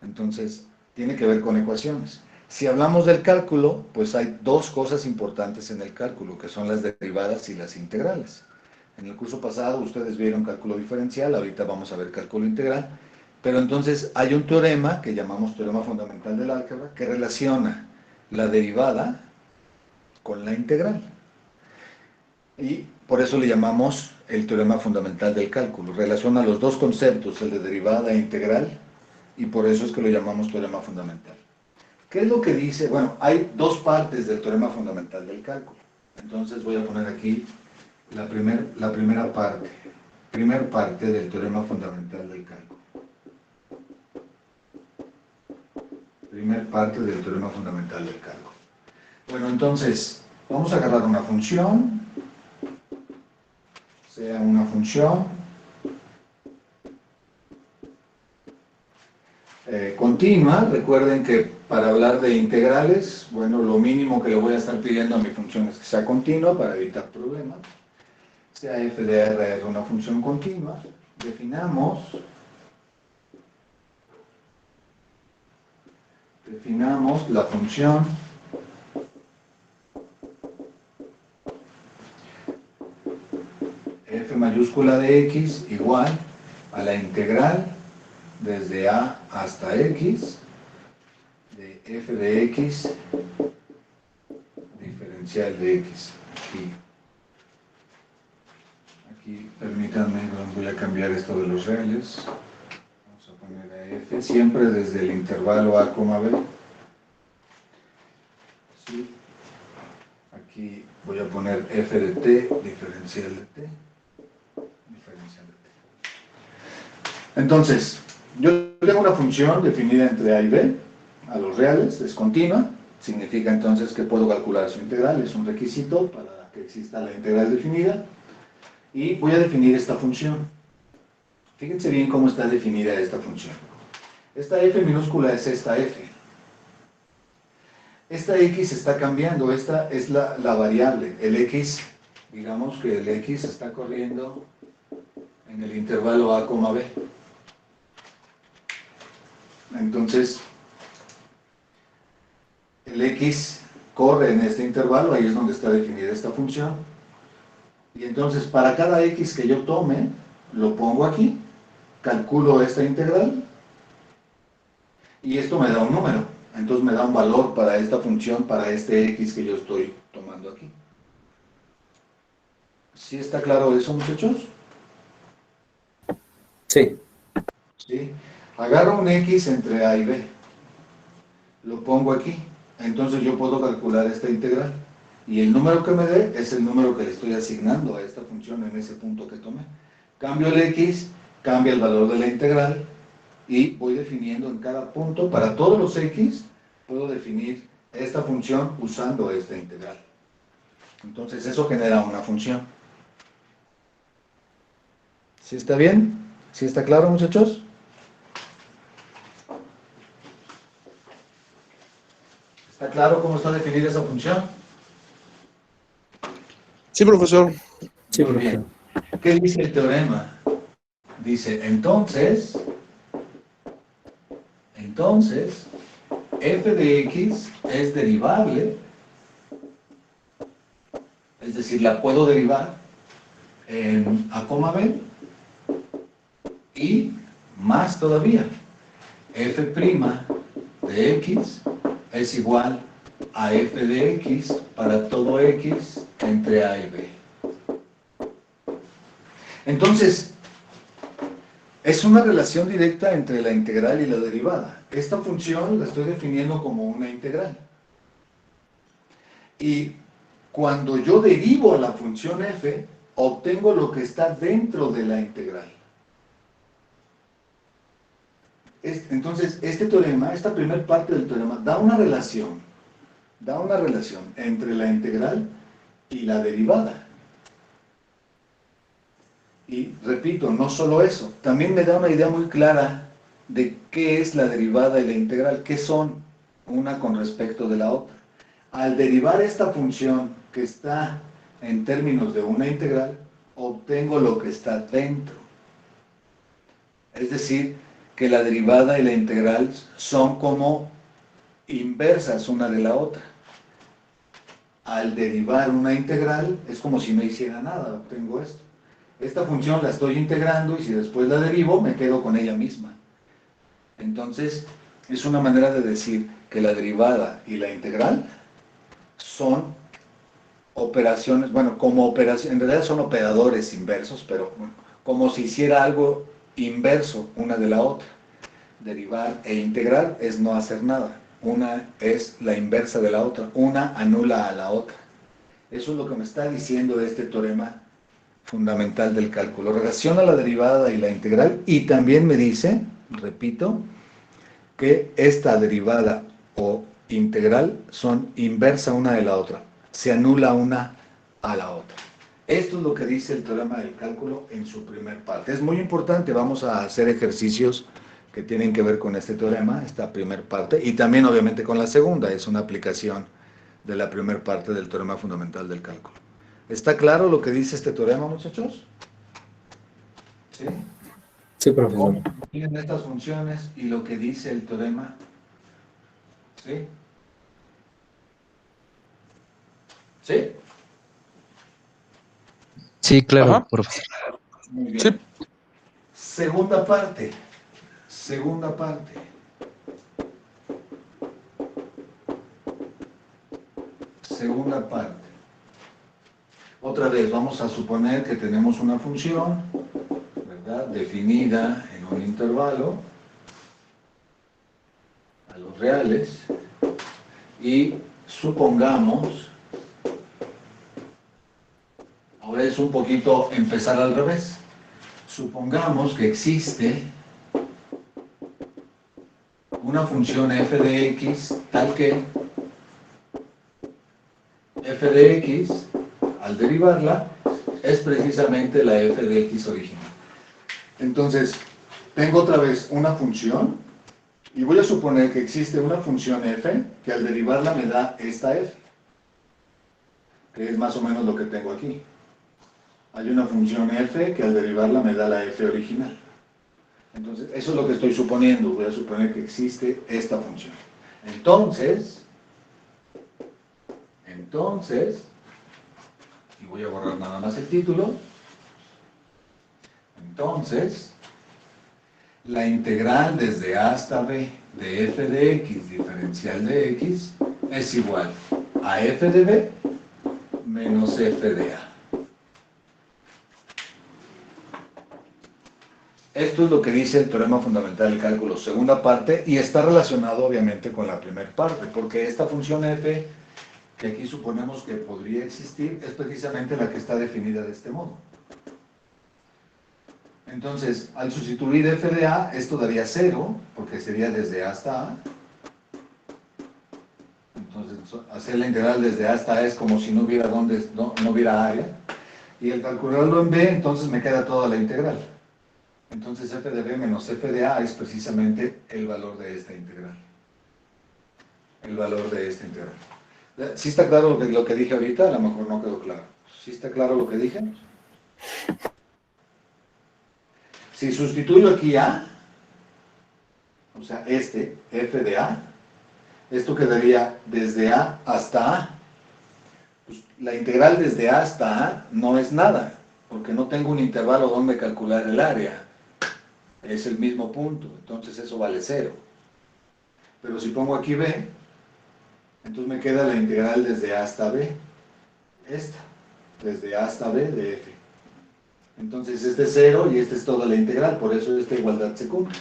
Entonces, tiene que ver con ecuaciones. Si hablamos del cálculo, pues hay dos cosas importantes en el cálculo, que son las derivadas y las integrales. En el curso pasado ustedes vieron cálculo diferencial, ahorita vamos a ver cálculo integral, pero entonces hay un teorema que llamamos teorema fundamental del álgebra que relaciona la derivada con la integral. Y por eso le llamamos el teorema fundamental del cálculo. Relaciona los dos conceptos, el de derivada e integral, y por eso es que lo llamamos teorema fundamental. ¿Qué es lo que dice? Bueno, hay dos partes del teorema fundamental del cálculo. Entonces voy a poner aquí la primera parte. Primer parte del teorema fundamental del cálculo. Primer parte del teorema fundamental del cálculo. Bueno, entonces, vamos a agarrar una función, sea una función con continua. Recuerden que para hablar de integrales, bueno, lo mínimo que le voy a estar pidiendo a mi función es que sea continua para evitar problemas. Sea f de r una función continua. Definamos la función f mayúscula de x igual a la integral desde a hasta x de f de x diferencial de x. Aquí permítanme, voy a cambiar esto de los reales. Vamos a poner a f siempre desde el intervalo a, b. ¿Sí? Aquí voy a poner f de t diferencial de t. Entonces, yo tengo una función definida entre a y b, a los reales, es continua, significa entonces que puedo calcular su integral, es un requisito para que exista la integral definida, y voy a definir esta función. Fíjense bien cómo está definida esta función. Esta f minúscula es esta f. Esta x está cambiando, esta es la variable, el x, digamos que el x está corriendo en el intervalo a, b. Entonces, el x corre en este intervalo, ahí es donde está definida esta función. Y entonces, para cada x que yo tome, lo pongo aquí, calculo esta integral, y esto me da un número. Entonces me da un valor para esta función, para este x que yo estoy tomando aquí. ¿Sí está claro eso, muchachos? Sí. ¿Sí? Agarro un x entre a y b, lo pongo aquí, entonces yo puedo calcular esta integral, y el número que me dé es el número que le estoy asignando a esta función en ese punto que tomé. Cambio el x, cambia el valor de la integral, y voy definiendo en cada punto, para todos los x, puedo definir esta función usando esta integral. Entonces eso genera una función. ¿Sí está bien? ¿Sí está claro, muchachos? ¿Está claro cómo está definida esa función? Sí, profesor. Sí, Muy profesor. bien. ¿Qué dice el teorema? Dice, entonces, f de x es derivable, es decir, la puedo derivar en a, b, y más todavía, f' de x es igual a f de x para todo x entre a y b. Entonces, es una relación directa entre la integral y la derivada. Esta función la estoy definiendo como una integral. Y cuando yo derivo la función f, obtengo lo que está dentro de la integral. Entonces, este teorema, esta primera parte del teorema, da una relación entre la integral y la derivada. Y repito, no solo eso, también me da una idea muy clara de qué es la derivada y la integral, qué son una con respecto de la otra. Al derivar esta función que está en términos de una integral, obtengo lo que está dentro. Es decir, que la derivada y la integral son como inversas una de la otra. Al derivar una integral es como si no hiciera nada, obtengo esto. Esta función la estoy integrando y si después la derivo, me quedo con ella misma. Entonces, es una manera de decir que la derivada y la integral son operaciones, bueno, como operaciones, en realidad son operadores inversos, pero como si hiciera algo inverso una de la otra. Derivar e integrar es no hacer nada. Una es la inversa de la otra. Una anula a la otra. Eso es lo que me está diciendo este teorema fundamental del cálculo. Relaciona la derivada y la integral y también me dice, repito, que esta derivada o integral son inversa una de la otra. Se anula una a la otra. Esto es lo que dice el teorema del cálculo en su primer parte. Es muy importante, vamos a hacer ejercicios que tienen que ver con este teorema, esta primera parte, y también obviamente con la segunda, es una aplicación de la primera parte del teorema fundamental del cálculo. ¿Está claro lo que dice este teorema, muchachos? ¿Sí? Sí, profesor. Miren estas funciones y lo que dice el teorema. ¿Sí? ¿Sí? Sí, claro, Ajá. profe. Muy bien. Sí. Segunda parte. Segunda parte. Segunda parte. Otra vez, vamos a suponer que tenemos una función, ¿verdad? Definida en un intervalo a los reales y supongamos, ahora es un poquito empezar al revés, supongamos que existe una función f de x tal que f de x, al derivarla, es precisamente la f de x original. Entonces, tengo otra vez una función, y voy a suponer que existe una función f, que al derivarla me da esta f, que es más o menos lo que tengo aquí. Hay una función f que al derivarla me da la f original. Entonces, eso es lo que estoy suponiendo. Voy a suponer que existe esta función. Entonces, y voy a borrar nada más el título, entonces, la integral desde a hasta b de f de x diferencial de x es igual a f de b menos f de a. Esto es lo que dice el teorema fundamental del cálculo, segunda parte, y está relacionado obviamente con la primera parte, porque esta función f, que aquí suponemos que podría existir, es precisamente la que está definida de este modo. Entonces, al sustituir f de a, esto daría 0, porque sería desde a hasta a. Entonces, hacer la integral desde a hasta a es como si no hubiera, no hubiera área. Y al calcularlo en b, entonces me queda toda la integral. Entonces f de b menos f de a es precisamente el valor de esta integral. El valor de esta integral. ¿Sí está claro lo que dije ahorita? A lo mejor no quedó claro. ¿Sí está claro lo que dije? Si sustituyo aquí a, o sea, este, f de a, esto quedaría desde a hasta a. Pues, la integral desde a hasta a no es nada, porque no tengo un intervalo donde calcular el área. Es el mismo punto, entonces eso vale 0. Pero si pongo aquí b, entonces me queda la integral desde a hasta b, esta, desde a hasta b de f. Entonces este es 0 y esta es toda la integral, por eso esta igualdad se cumple.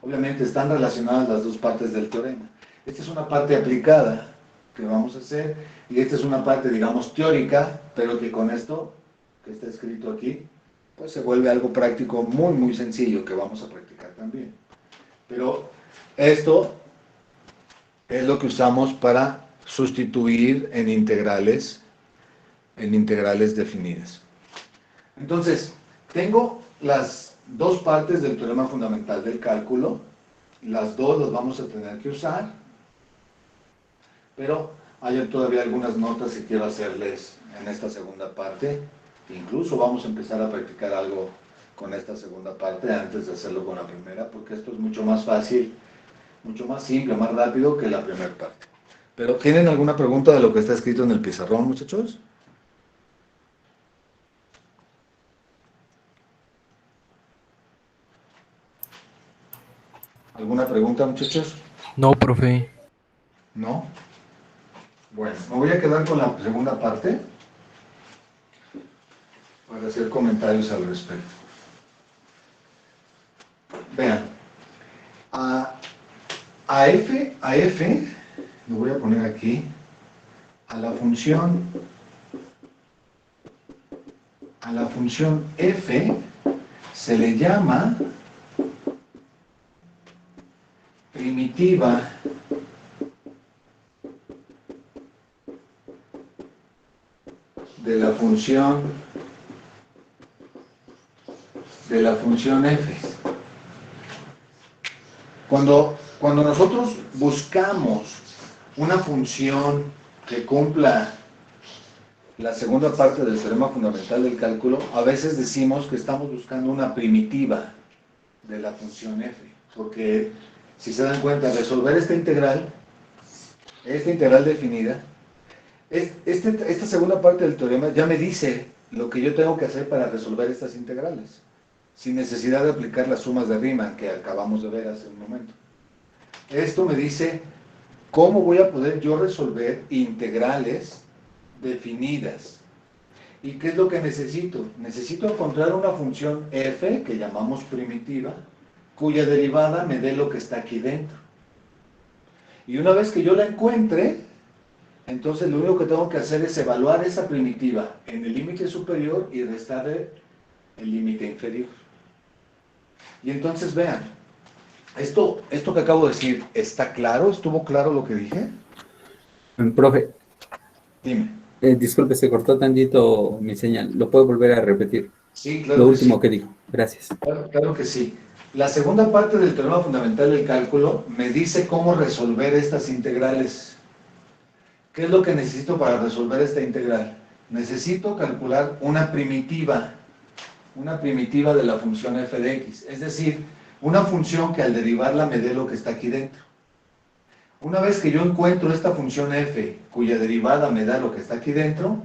Obviamente están relacionadas las dos partes del teorema. Esta es una parte aplicada que vamos a hacer, y esta es una parte, digamos, teórica, pero que con esto, que está escrito aquí, pues se vuelve algo práctico muy, muy sencillo que vamos a practicar también. Pero esto es lo que usamos para sustituir en integrales definidas. Entonces, tengo las dos partes del teorema fundamental del cálculo, las dos las vamos a tener que usar, pero hay todavía algunas notas que quiero hacerles en esta segunda parte. Incluso vamos a empezar a practicar algo con esta segunda parte antes de hacerlo con la primera, porque esto es mucho más fácil, mucho más simple, más rápido que la primera parte. Pero, ¿tienen alguna pregunta de lo que está escrito en el pizarrón, muchachos? ¿Alguna pregunta, muchachos? No, profe. ¿No? Bueno, me voy a quedar con la segunda parte para hacer comentarios al respecto. Vean, a f, lo voy a poner aquí, a la función f se le llama primitiva de la función f. Cuando nosotros buscamos una función que cumpla la segunda parte del teorema fundamental del cálculo, a veces decimos que estamos buscando una primitiva de la función f, porque si se dan cuenta, resolver esta integral definida, esta segunda parte del teorema ya me dice lo que yo tengo que hacer para resolver estas integrales, sin necesidad de aplicar las sumas de Riemann que acabamos de ver hace un momento. Esto me dice cómo voy a poder yo resolver integrales definidas. ¿Y qué es lo que necesito? Necesito encontrar una función f, que llamamos primitiva, cuya derivada me dé lo que está aquí dentro. Y una vez que yo la encuentre, entonces lo único que tengo que hacer es evaluar esa primitiva en el límite superior y restarle el límite inferior. Y entonces vean, esto que acabo de decir, ¿está claro? ¿Estuvo claro lo que dije? Profe, Dime. disculpe, se cortó tantito mi señal. ¿Lo puedo volver a repetir? Sí, claro. Lo que último sí. que dijo. Gracias. Claro que sí. La segunda parte del teorema fundamental del cálculo me dice cómo resolver estas integrales. ¿Qué es lo que necesito para resolver esta integral? Necesito calcular una primitiva de la función f de x, es decir, una función que al derivarla me dé lo que está aquí dentro. Una vez que yo encuentro esta función f, cuya derivada me da lo que está aquí dentro,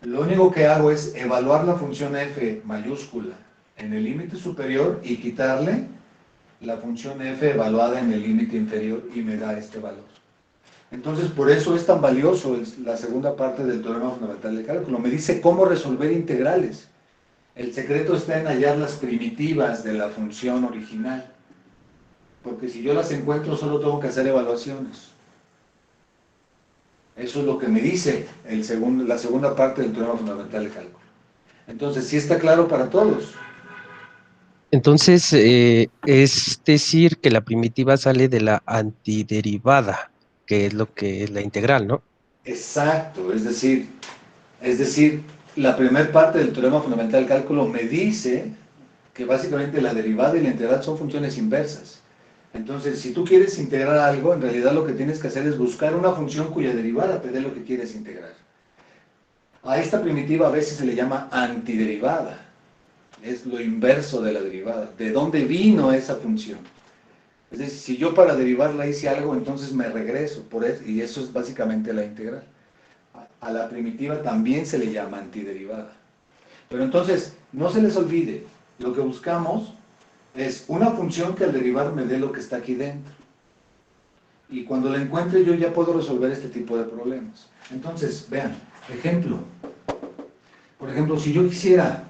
lo único que hago es evaluar la función f mayúscula en el límite superior y quitarle la función f evaluada en el límite inferior y me da este valor. Entonces, por eso es tan valioso la segunda parte del teorema fundamental del cálculo. Me dice cómo resolver integrales. El secreto está en hallar las primitivas de la función original. Porque si yo las encuentro, solo tengo que hacer evaluaciones. Eso es lo que me dice la segunda parte del teorema fundamental del cálculo. Entonces, ¿sí está claro para todos? Entonces, es decir que la primitiva sale de la antiderivada, que es lo que es la integral, ¿no? Exacto, es decir, la primera parte del teorema fundamental del cálculo me dice que básicamente la derivada y la integral son funciones inversas. Entonces, si tú quieres integrar algo, en realidad lo que tienes que hacer es buscar una función cuya derivada te dé lo que quieres integrar. A esta primitiva a veces se le llama antiderivada. Es lo inverso de la derivada. ¿De dónde vino esa función? Es decir, si yo para derivarla hice algo, entonces me regreso, y eso es básicamente la integral. A la primitiva también se le llama antiderivada. Pero entonces, no se les olvide, lo que buscamos es una función que al derivar me dé lo que está aquí dentro. Y cuando la encuentre yo ya puedo resolver este tipo de problemas. Entonces, vean, ejemplo. Por ejemplo, si yo quisiera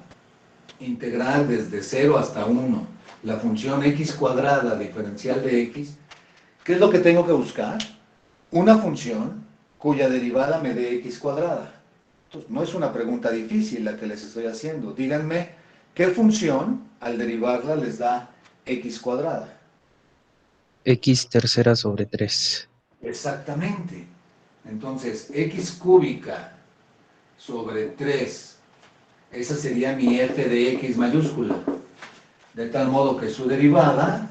integrar desde 0 hasta 1 la función x cuadrada diferencial de x, ¿qué es lo que tengo que buscar? Una función cuya derivada me dé x cuadrada. Entonces, no es una pregunta difícil la que les estoy haciendo. Díganme, ¿qué función al derivarla les da x cuadrada? X tercera sobre 3. Exactamente. Entonces, x cúbica sobre 3, esa sería mi f de x mayúscula. De tal modo que su derivada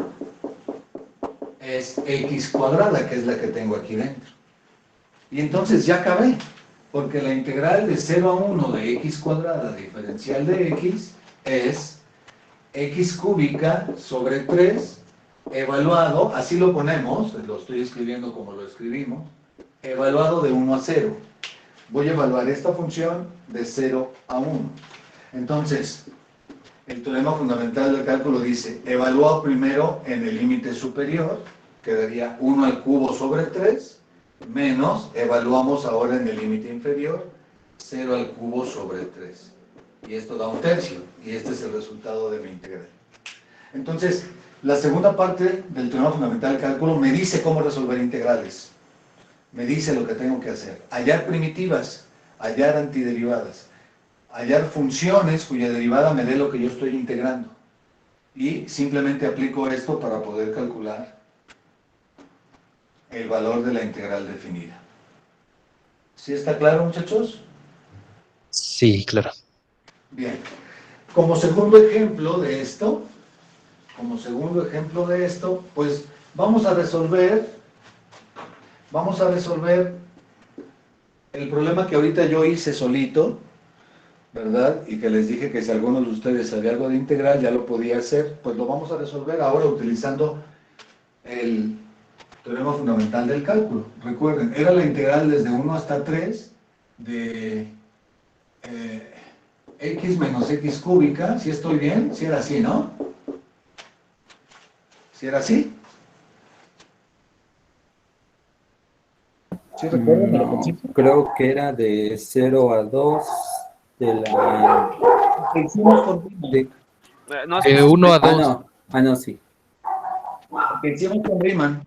es x cuadrada, que es la que tengo aquí dentro. Y entonces ya acabé, porque la integral de 0 a 1 de x cuadrada diferencial de x es x cúbica sobre 3 evaluado, así lo ponemos, lo estoy escribiendo como lo escribimos, evaluado de 1 a 0. Voy a evaluar esta función de 0 a 1. Entonces, el teorema fundamental del cálculo dice, evalúa primero en el límite superior, quedaría 1 al cubo sobre 3, menos, evaluamos ahora en el límite inferior, 0 al cubo sobre 3. Y esto da 1/3, y este es el resultado de mi integral. Entonces, la segunda parte del teorema fundamental del cálculo me dice cómo resolver integrales. Me dice lo que tengo que hacer. Hallar primitivas, hallar antiderivadas, hallar funciones cuya derivada me dé lo que yo estoy integrando. Y simplemente aplico esto para poder calcular el valor de la integral definida. ¿Sí está claro, muchachos? Sí, claro. Bien. Como segundo ejemplo de esto, pues vamos a resolver el problema que ahorita yo hice solito, ¿verdad? Y que les dije que si alguno de ustedes sabía algo de integral ya lo podía hacer, pues lo vamos a resolver ahora utilizando el teorema fundamental del cálculo. Recuerden, era la integral desde 1 hasta 3 de x menos x cúbica, ¿sí estoy bien? ¿Sí era así, no? ¿Sí era así? ¿Sí recuerdan el No, principio? creo que era de 0 a 2 de la... ¿Qué hicimos con Riemann? de- No, De 1 a ah, 2. no. Ah, no, sí. ¿Qué hicimos con Riemann?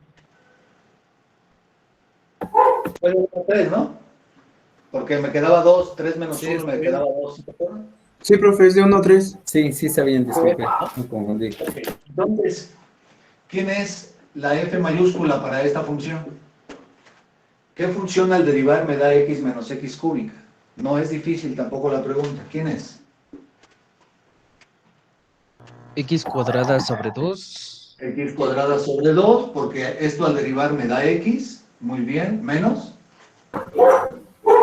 Fue de 1 a 3, ¿no? Porque me quedaba 2, 3 menos Sí, 1 está me bien. quedaba 2. ¿Sí te acuerdan? Sí, profe, es de 1 a 3. Sí, sí, está bien, disculpe. Me confundí. Ok, entonces, ¿quién es la f mayúscula para esta función? ¿Qué función al derivar me da x menos x cúbica? No es difícil tampoco la pregunta. ¿Quién es? X cuadrada sobre 2. X cuadrada sobre 2, porque esto al derivar me da x, muy bien, menos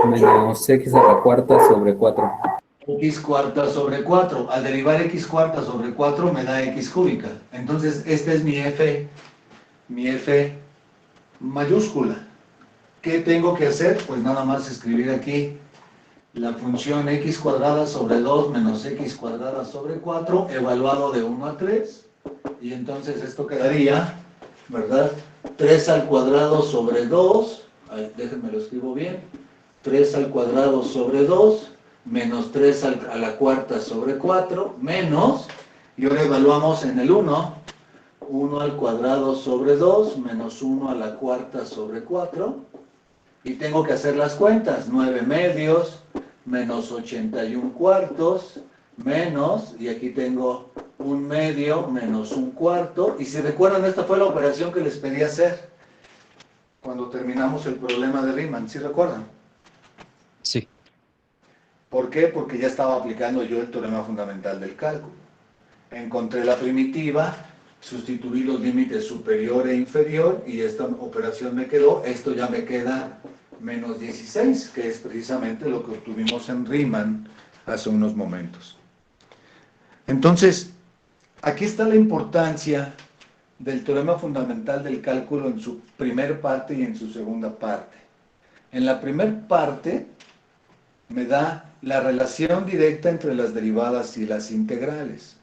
Menos x a la cuarta sobre 4. x cuarta sobre 4. Al derivar x cuarta sobre 4 me da x cúbica. Entonces, esta es mi f mayúscula. ¿Qué tengo que hacer? Pues nada más escribir aquí la función x cuadrada sobre 2 menos x cuadrada sobre 4, evaluado de 1 a 3. Y entonces esto quedaría, ¿verdad? 3 al cuadrado sobre 2, déjenme lo escribo bien, 3 al cuadrado sobre 2, menos 3 a la cuarta sobre 4, menos, y ahora evaluamos en el 1, 1 al cuadrado sobre 2, menos 1 a la cuarta sobre 4, y tengo que hacer las cuentas, 9 medios, menos 81 cuartos, menos, y aquí tengo 1 medio, menos 1 cuarto, y si recuerdan, esta fue la operación que les pedí hacer cuando terminamos el problema de Riemann, ¿sí recuerdan? Sí. ¿Por qué? Porque ya estaba aplicando yo el teorema fundamental del cálculo. Encontré la primitiva, sustituí los límites superior e inferior, y esta operación me quedó, esto ya me queda menos 16, que es precisamente lo que obtuvimos en Riemann hace unos momentos. Entonces, aquí está la importancia del teorema fundamental del cálculo en su primer parte y en su segunda parte. En la primer parte me da la relación directa entre las derivadas y las integrales.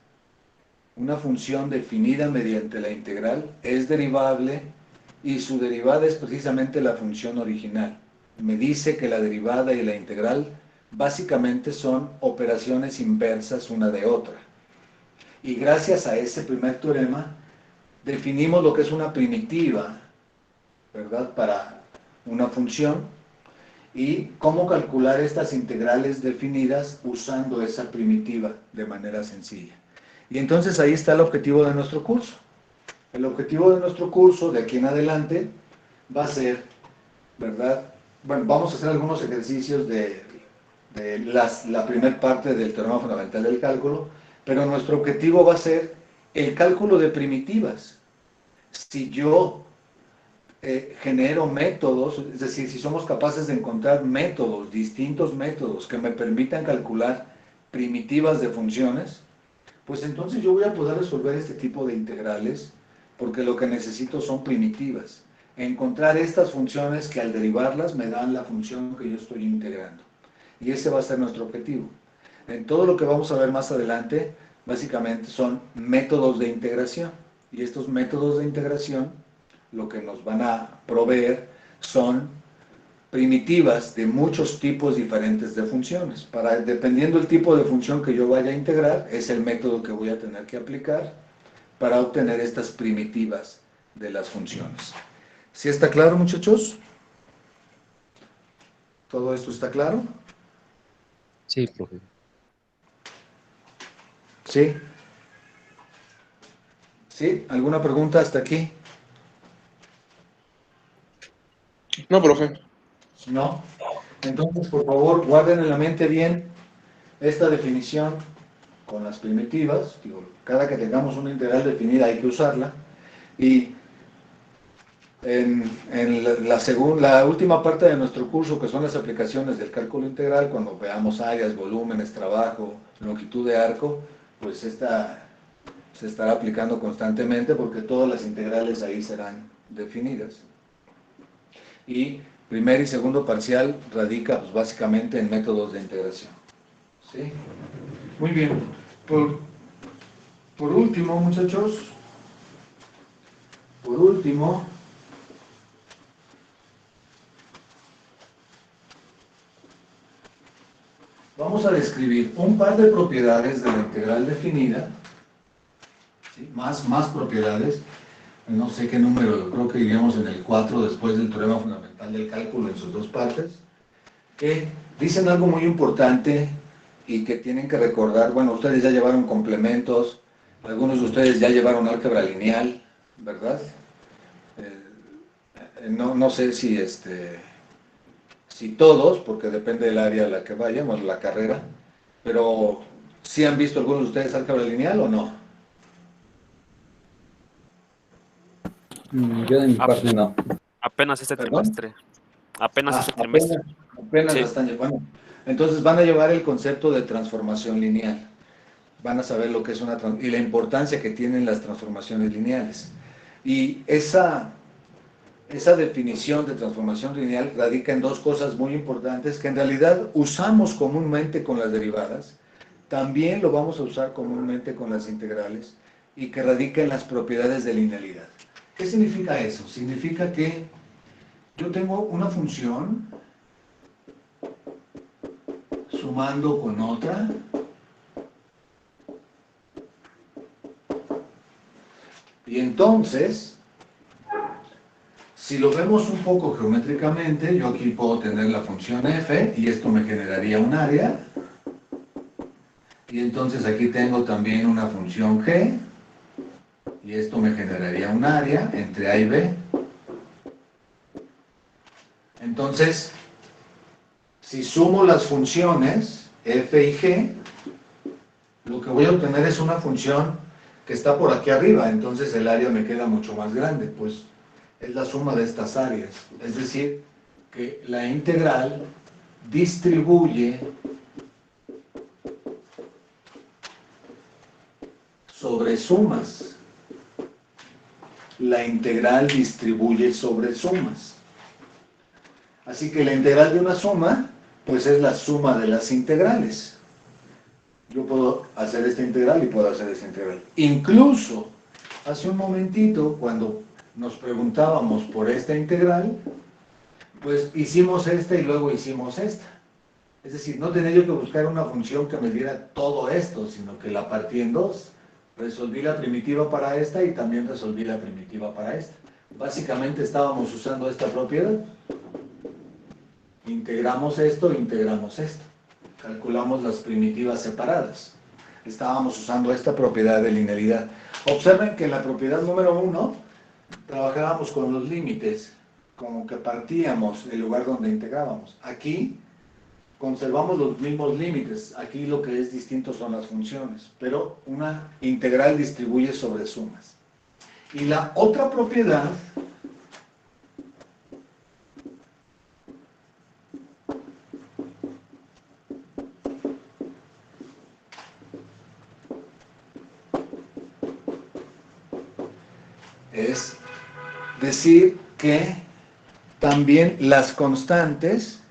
Una función definida mediante la integral es derivable y su derivada es precisamente la función original. Me dice que la derivada y la integral básicamente son operaciones inversas una de otra. Y gracias a ese primer teorema definimos lo que es una primitiva, ¿verdad? Para una función y cómo calcular estas integrales definidas usando esa primitiva de manera sencilla. Y entonces ahí está el objetivo de nuestro curso. El objetivo de nuestro curso de aquí en adelante va a ser, ¿verdad? Bueno, vamos a hacer algunos ejercicios de la primera parte del teorema fundamental del cálculo, pero nuestro objetivo va a ser el cálculo de primitivas. Si yo genero métodos, es decir, si somos capaces de encontrar métodos, distintos métodos que me permitan calcular primitivas de funciones, pues entonces yo voy a poder resolver este tipo de integrales porque lo que necesito son primitivas. Encontrar estas funciones que al derivarlas me dan la función que yo estoy integrando. Y ese va a ser nuestro objetivo. En todo lo que vamos a ver más adelante, básicamente son métodos de integración. Y estos métodos de integración lo que nos van a proveer son primitivas de muchos tipos diferentes de funciones. Dependiendo del tipo de función que yo vaya a integrar, es el método que voy a tener que aplicar para obtener estas primitivas de las funciones. ¿Sí está claro, muchachos? ¿Todo esto está claro? Sí, profe. ¿Sí? ¿Sí? ¿Alguna pregunta hasta aquí? No, profe. ¿No? Entonces, por favor, guarden en la mente bien esta definición con las primitivas. Digo, cada que tengamos una integral definida hay que usarla. Y la última parte de nuestro curso, que son las aplicaciones del cálculo integral, cuando veamos áreas, volúmenes, trabajo, longitud de arco, pues esta se estará aplicando constantemente porque todas las integrales ahí serán definidas. Y primer y segundo parcial radica pues, básicamente en métodos de integración. ¿Sí? Muy bien. Por último, muchachos, vamos a describir un par de propiedades de la integral definida, ¿sí? más propiedades, no sé qué número, creo que iríamos en el 4 después del teorema fundamental del cálculo en sus dos partes, que dicen algo muy importante y que tienen que recordar. Bueno, ustedes ya llevaron complementos, algunos de ustedes ya llevaron álgebra lineal, ¿verdad? No sé si todos, porque depende del área a la que vayan, o la carrera, pero ¿sí han visto algunos de ustedes álgebra lineal o no? Yo de mi parte no. Apenas este ¿Perdón? trimestre. Apenas este trimestre. Apenas Sí. la están llevando. Entonces van a llevar el concepto de transformación lineal. Van a saber lo que es y la importancia que tienen las transformaciones lineales. Y esa definición de transformación lineal radica en dos cosas muy importantes que en realidad usamos comúnmente con las derivadas, también lo vamos a usar comúnmente con las integrales, y que radica en las propiedades de linealidad. ¿Qué significa eso? Significa que yo tengo una función sumando con otra, y entonces, si lo vemos un poco geométricamente, yo aquí puedo tener la función f, y esto me generaría un área, y entonces aquí tengo también una función g, y esto me generaría un área entre a y b. Entonces, si sumo las funciones f y g, lo que voy a obtener es una función que está por aquí arriba, entonces el área me queda mucho más grande, pues es la suma de estas áreas. Es decir, que la integral distribuye sobre sumas. La integral distribuye sobre sumas. Así que la integral de una suma, pues es la suma de las integrales. Yo puedo hacer esta integral y puedo hacer esta integral. Incluso, hace un momentito, cuando nos preguntábamos por esta integral, pues hicimos esta y luego hicimos esta. Es decir, no tenía yo que buscar una función que me diera todo esto, sino que la partí en dos. Resolví la primitiva para esta y también resolví la primitiva para esta. Básicamente estábamos usando esta propiedad. Integramos esto, integramos esto. Calculamos las primitivas separadas. Estábamos usando esta propiedad de linealidad. Observen que en la propiedad número 1 trabajábamos con los límites, como que partíamos el lugar donde integrábamos. Aquí conservamos los mismos límites. Aquí lo que es distinto son las funciones, pero una integral distribuye sobre sumas. Y la otra propiedad es decir que también las constantes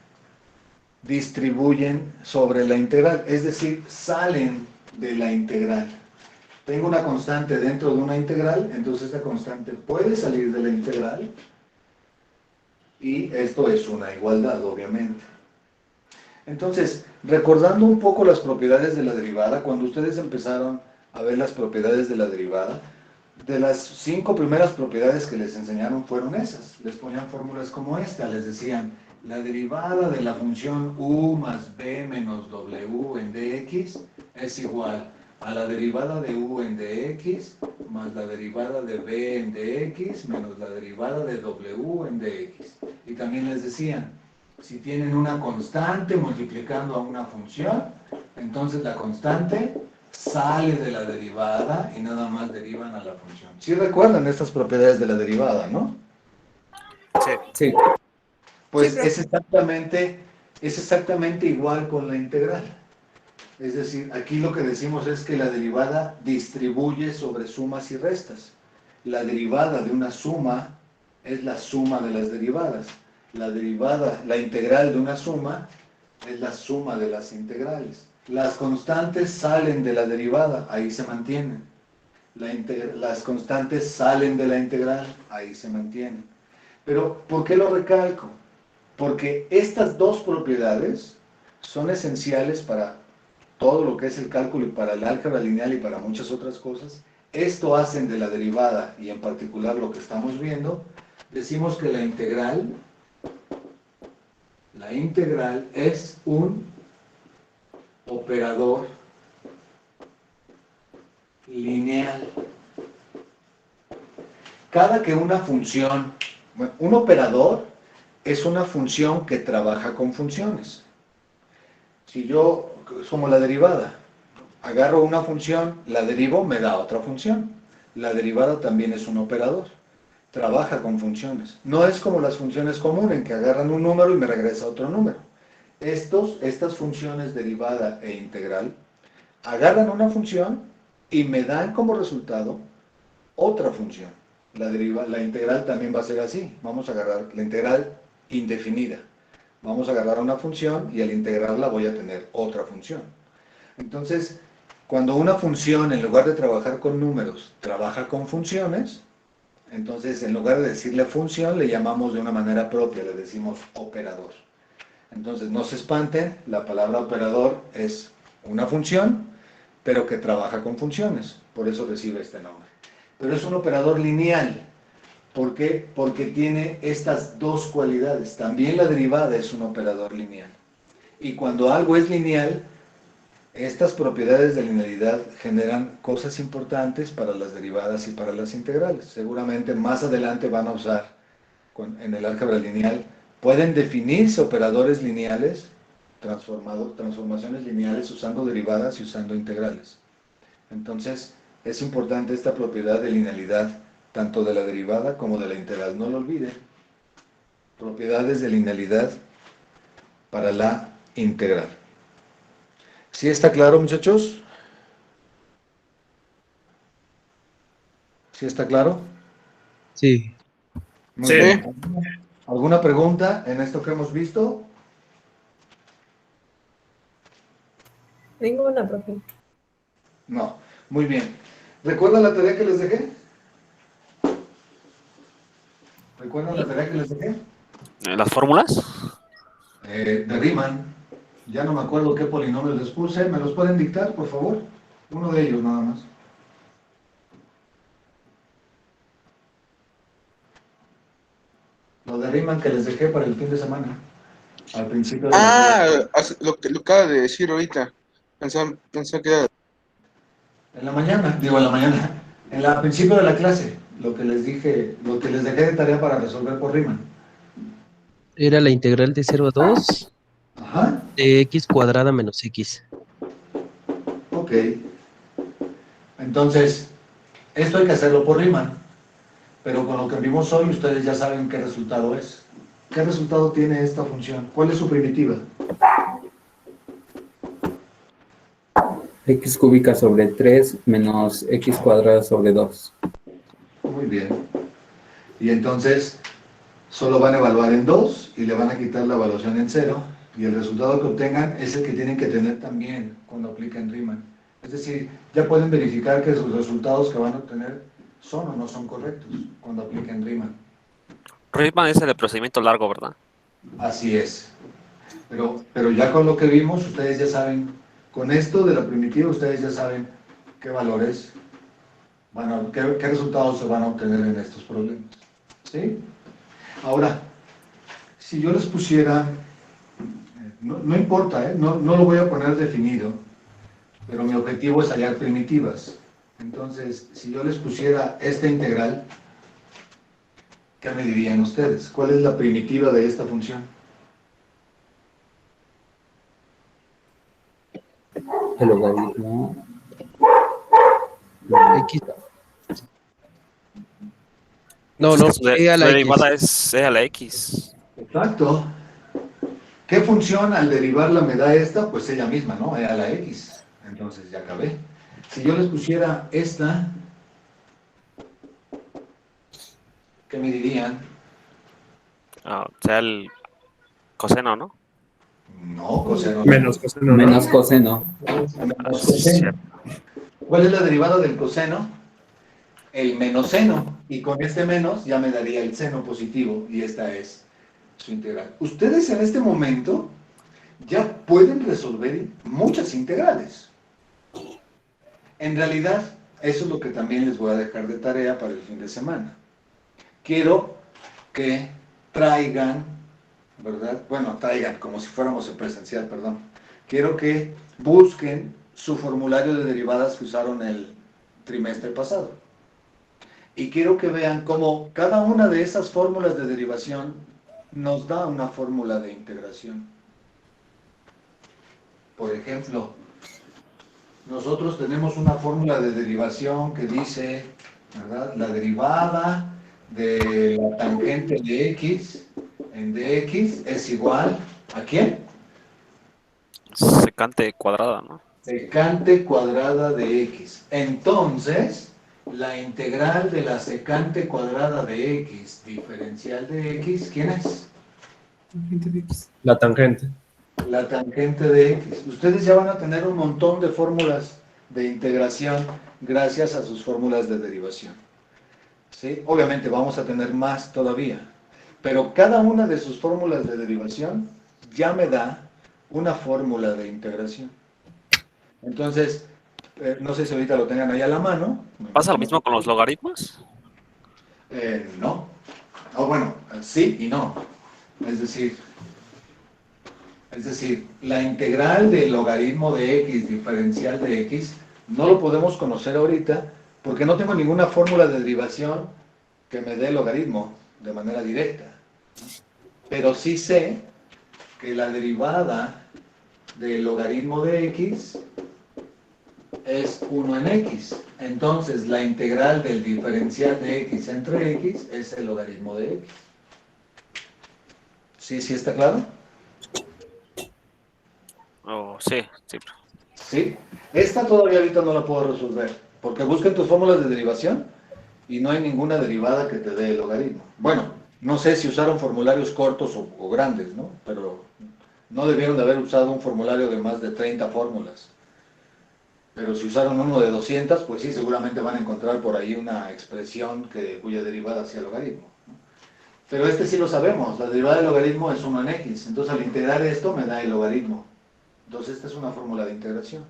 distribuyen sobre la integral, es decir, salen de la integral. Tengo una constante dentro de una integral, entonces esta constante puede salir de la integral, y esto es una igualdad, obviamente. Entonces, recordando un poco las propiedades de la derivada, cuando ustedes empezaron a ver las propiedades de la derivada, de las 5 primeras propiedades que les enseñaron fueron esas. Les ponían fórmulas como esta, les decían, la derivada de la función u más b menos w en dx es igual a la derivada de u en dx más la derivada de b en dx menos la derivada de w en dx. Y también les decían, si tienen una constante multiplicando a una función, entonces la constante sale de la derivada y nada más derivan a la función. ¿Sí recuerdan estas propiedades de la derivada, no? Sí. Sí, Pues Sí, profe. es exactamente igual con la integral. Es decir, aquí lo que decimos es que la derivada distribuye sobre sumas y restas. La derivada de una suma es la suma de las derivadas. La integral de una suma es la suma de las integrales. Las constantes salen de la derivada, ahí se mantienen. Las constantes salen de la integral, ahí se mantienen. Pero, ¿por qué lo recalco? Porque estas dos propiedades son esenciales para todo lo que es el cálculo y para el álgebra lineal y para muchas otras cosas. Esto hacen de la derivada, y en particular lo que estamos viendo, decimos que la integral es un operador lineal. Cada que una función, bueno, un operador es una función que trabaja con funciones. Si yo, es como la derivada, agarro una función, la derivo, me da otra función. La derivada también es un operador, trabaja con funciones. No es como las funciones comunes, en que agarran un número y me regresa otro número. Estas funciones derivada e integral agarran una función y me dan como resultado otra función. La integral también va a ser así. Vamos a agarrar la integral indefinida. Vamos a agarrar una función y al integrarla voy a tener otra función. Entonces, cuando una función, en lugar de trabajar con números, trabaja con funciones, entonces en lugar de decirle función, le llamamos de una manera propia, le decimos operador. Entonces, no se espanten, la palabra operador es una función, pero que trabaja con funciones, por eso recibe este nombre. Pero es un operador lineal. ¿Por qué? Porque tiene estas dos cualidades. También la derivada es un operador lineal. Y cuando algo es lineal, estas propiedades de linealidad generan cosas importantes para las derivadas y para las integrales. Seguramente más adelante van a usar en el álgebra lineal. Pueden definirse operadores lineales, transformaciones lineales usando derivadas y usando integrales. Entonces, es importante esta propiedad de linealidad, tanto de la derivada como de la integral. No lo olviden. Propiedades de linealidad para la integral. ¿Sí está claro, muchachos? ¿Sí está claro? Sí. Muy Sí. bien. ¿Alguna pregunta en esto que hemos visto? Ninguna, profe. No. Muy bien. ¿Recuerdan la tarea que les dejé? ¿Recuerdan la tarea que les dejé? ¿Las fórmulas? De Riemann. Ya no me acuerdo qué polinomios les puse. ¿Me los pueden dictar, por favor? Uno de ellos nada más. Lo de Riemann que les dejé para el fin de semana. Al principio de la clase. Lo que acaba de decir ahorita. Pensaba que era... En la mañana, digo en la mañana. Al principio de la clase. Lo que les dije, lo que les dejé de tarea para resolver por Riemann. Era la integral de 0 a 2 Ajá. de x cuadrada menos x. Ok. Entonces, esto hay que hacerlo por Riemann. Pero con lo que vimos hoy, ustedes ya saben qué resultado es. ¿Qué resultado tiene esta función? ¿Cuál es su primitiva? x cúbica sobre 3 menos x cuadrada sobre 2. Muy bien. Y entonces, solo van a evaluar en 2 y le van a quitar la evaluación en 0. Y el resultado que obtengan es el que tienen que tener también cuando apliquen Riemann. Es decir, ya pueden verificar que sus resultados que van a obtener son o no son correctos cuando apliquen Riemann. Riemann es el de procedimiento largo, ¿verdad? Así es. Pero ya con lo que vimos, ustedes ya saben, con esto de la primitiva, ustedes ya saben qué valores, qué resultados se van a obtener en estos problemas. ¿Sí? Ahora, si yo les pusiera, no importa, no lo voy a poner definido, pero mi objetivo es hallar primitivas. Entonces, si yo les pusiera esta integral, ¿qué me dirían ustedes? ¿Cuál es la primitiva de esta función? El logaritmo. X. No, Es no, que su, E a su la X. derivada es E a la X. Exacto. ¿Qué función al derivarla me da esta? Pues ella misma, ¿no? E a la X. Entonces ya acabé. Si yo les pusiera esta, ¿qué me dirían? O sea, el coseno, ¿no? No, coseno. no. Menos coseno, ¿no? Menos coseno. Menos Sí, coseno. cierto. ¿Cuál es la derivada del coseno? El menos seno. Y con este menos ya me daría el seno positivo. Y esta es su integral. Ustedes en este momento ya pueden resolver muchas integrales. En realidad, eso es lo que también les voy a dejar de tarea para el fin de semana. Quiero que traigan, ¿verdad? Bueno, traigan, como si fuéramos en presencial, perdón. Quiero que busquen su formulario de derivadas que usaron el trimestre pasado. Y quiero que vean cómo cada una de esas fórmulas de derivación nos da una fórmula de integración. Por ejemplo, nosotros tenemos una fórmula de derivación que dice, ¿verdad? La derivada de la tangente de x en dx es igual ¿a quién? Secante cuadrada, ¿no? Secante cuadrada de x. Entonces, la integral de la secante cuadrada de x diferencial de x, ¿quién es? La tangente. La tangente de x. Ustedes ya van a tener un montón de fórmulas de integración gracias a sus fórmulas de derivación. ¿Sí? Obviamente vamos a tener más todavía, pero cada una de sus fórmulas de derivación ya me da una fórmula de integración. Entonces, no sé si ahorita lo tengan ahí a la mano. ¿Pasa lo mismo con los logaritmos? No. O bueno, sí y no. Es decir, la integral del logaritmo de x diferencial de x no lo podemos conocer ahorita porque no tengo ninguna fórmula de derivación que me dé el logaritmo de manera directa. Pero sí sé que la derivada del logaritmo de x es 1 en x. Entonces, la integral del diferencial de x entre x es el logaritmo de x. ¿Sí está claro? Oh, sí, sí. Sí. Esta todavía ahorita no la puedo resolver, porque busquen tus fórmulas de derivación y no hay ninguna derivada que te dé el logaritmo. Bueno, no sé si usaron formularios cortos o grandes, ¿no? Pero no debieron de haber usado un formulario de más de 30 fórmulas. Pero si usaron uno de 200, pues sí, seguramente van a encontrar por ahí una expresión cuya derivada sea logaritmo, ¿no? Pero este sí lo sabemos, la derivada del logaritmo es 1 en x, entonces al integrar esto me da el logaritmo. Entonces esta es una fórmula de integración.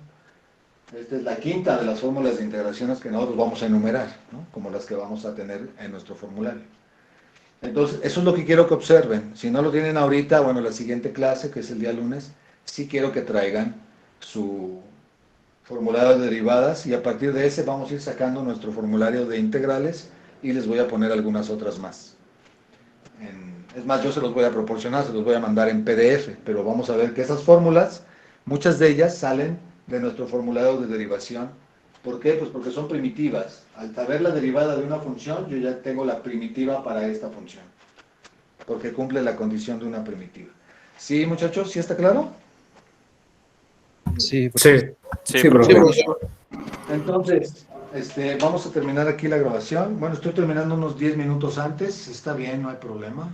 Esta es la quinta de las fórmulas de integraciones que nosotros vamos a enumerar, ¿no? Como las que vamos a tener en nuestro formulario. Entonces, eso es lo que quiero que observen. Si no lo tienen ahorita, bueno, la siguiente clase, que es el día lunes, sí quiero que traigan su formulario de derivadas y a partir de ese vamos a ir sacando nuestro formulario de integrales y les voy a poner algunas otras más. Es más, yo se los voy a proporcionar, se los voy a mandar en PDF, pero vamos a ver que esas fórmulas, muchas de ellas salen de nuestro formulario de derivación. ¿Por qué? Pues porque son primitivas. Al saber la derivada de una función, yo ya tengo la primitiva para esta función, porque cumple la condición de una primitiva. ¿Sí, muchachos? ¿Sí está claro? Sí, Sí. Sí, Sí, profe. profe. Entonces, vamos a terminar aquí la grabación. Bueno, estoy terminando unos 10 minutos antes, está bien, no hay problema.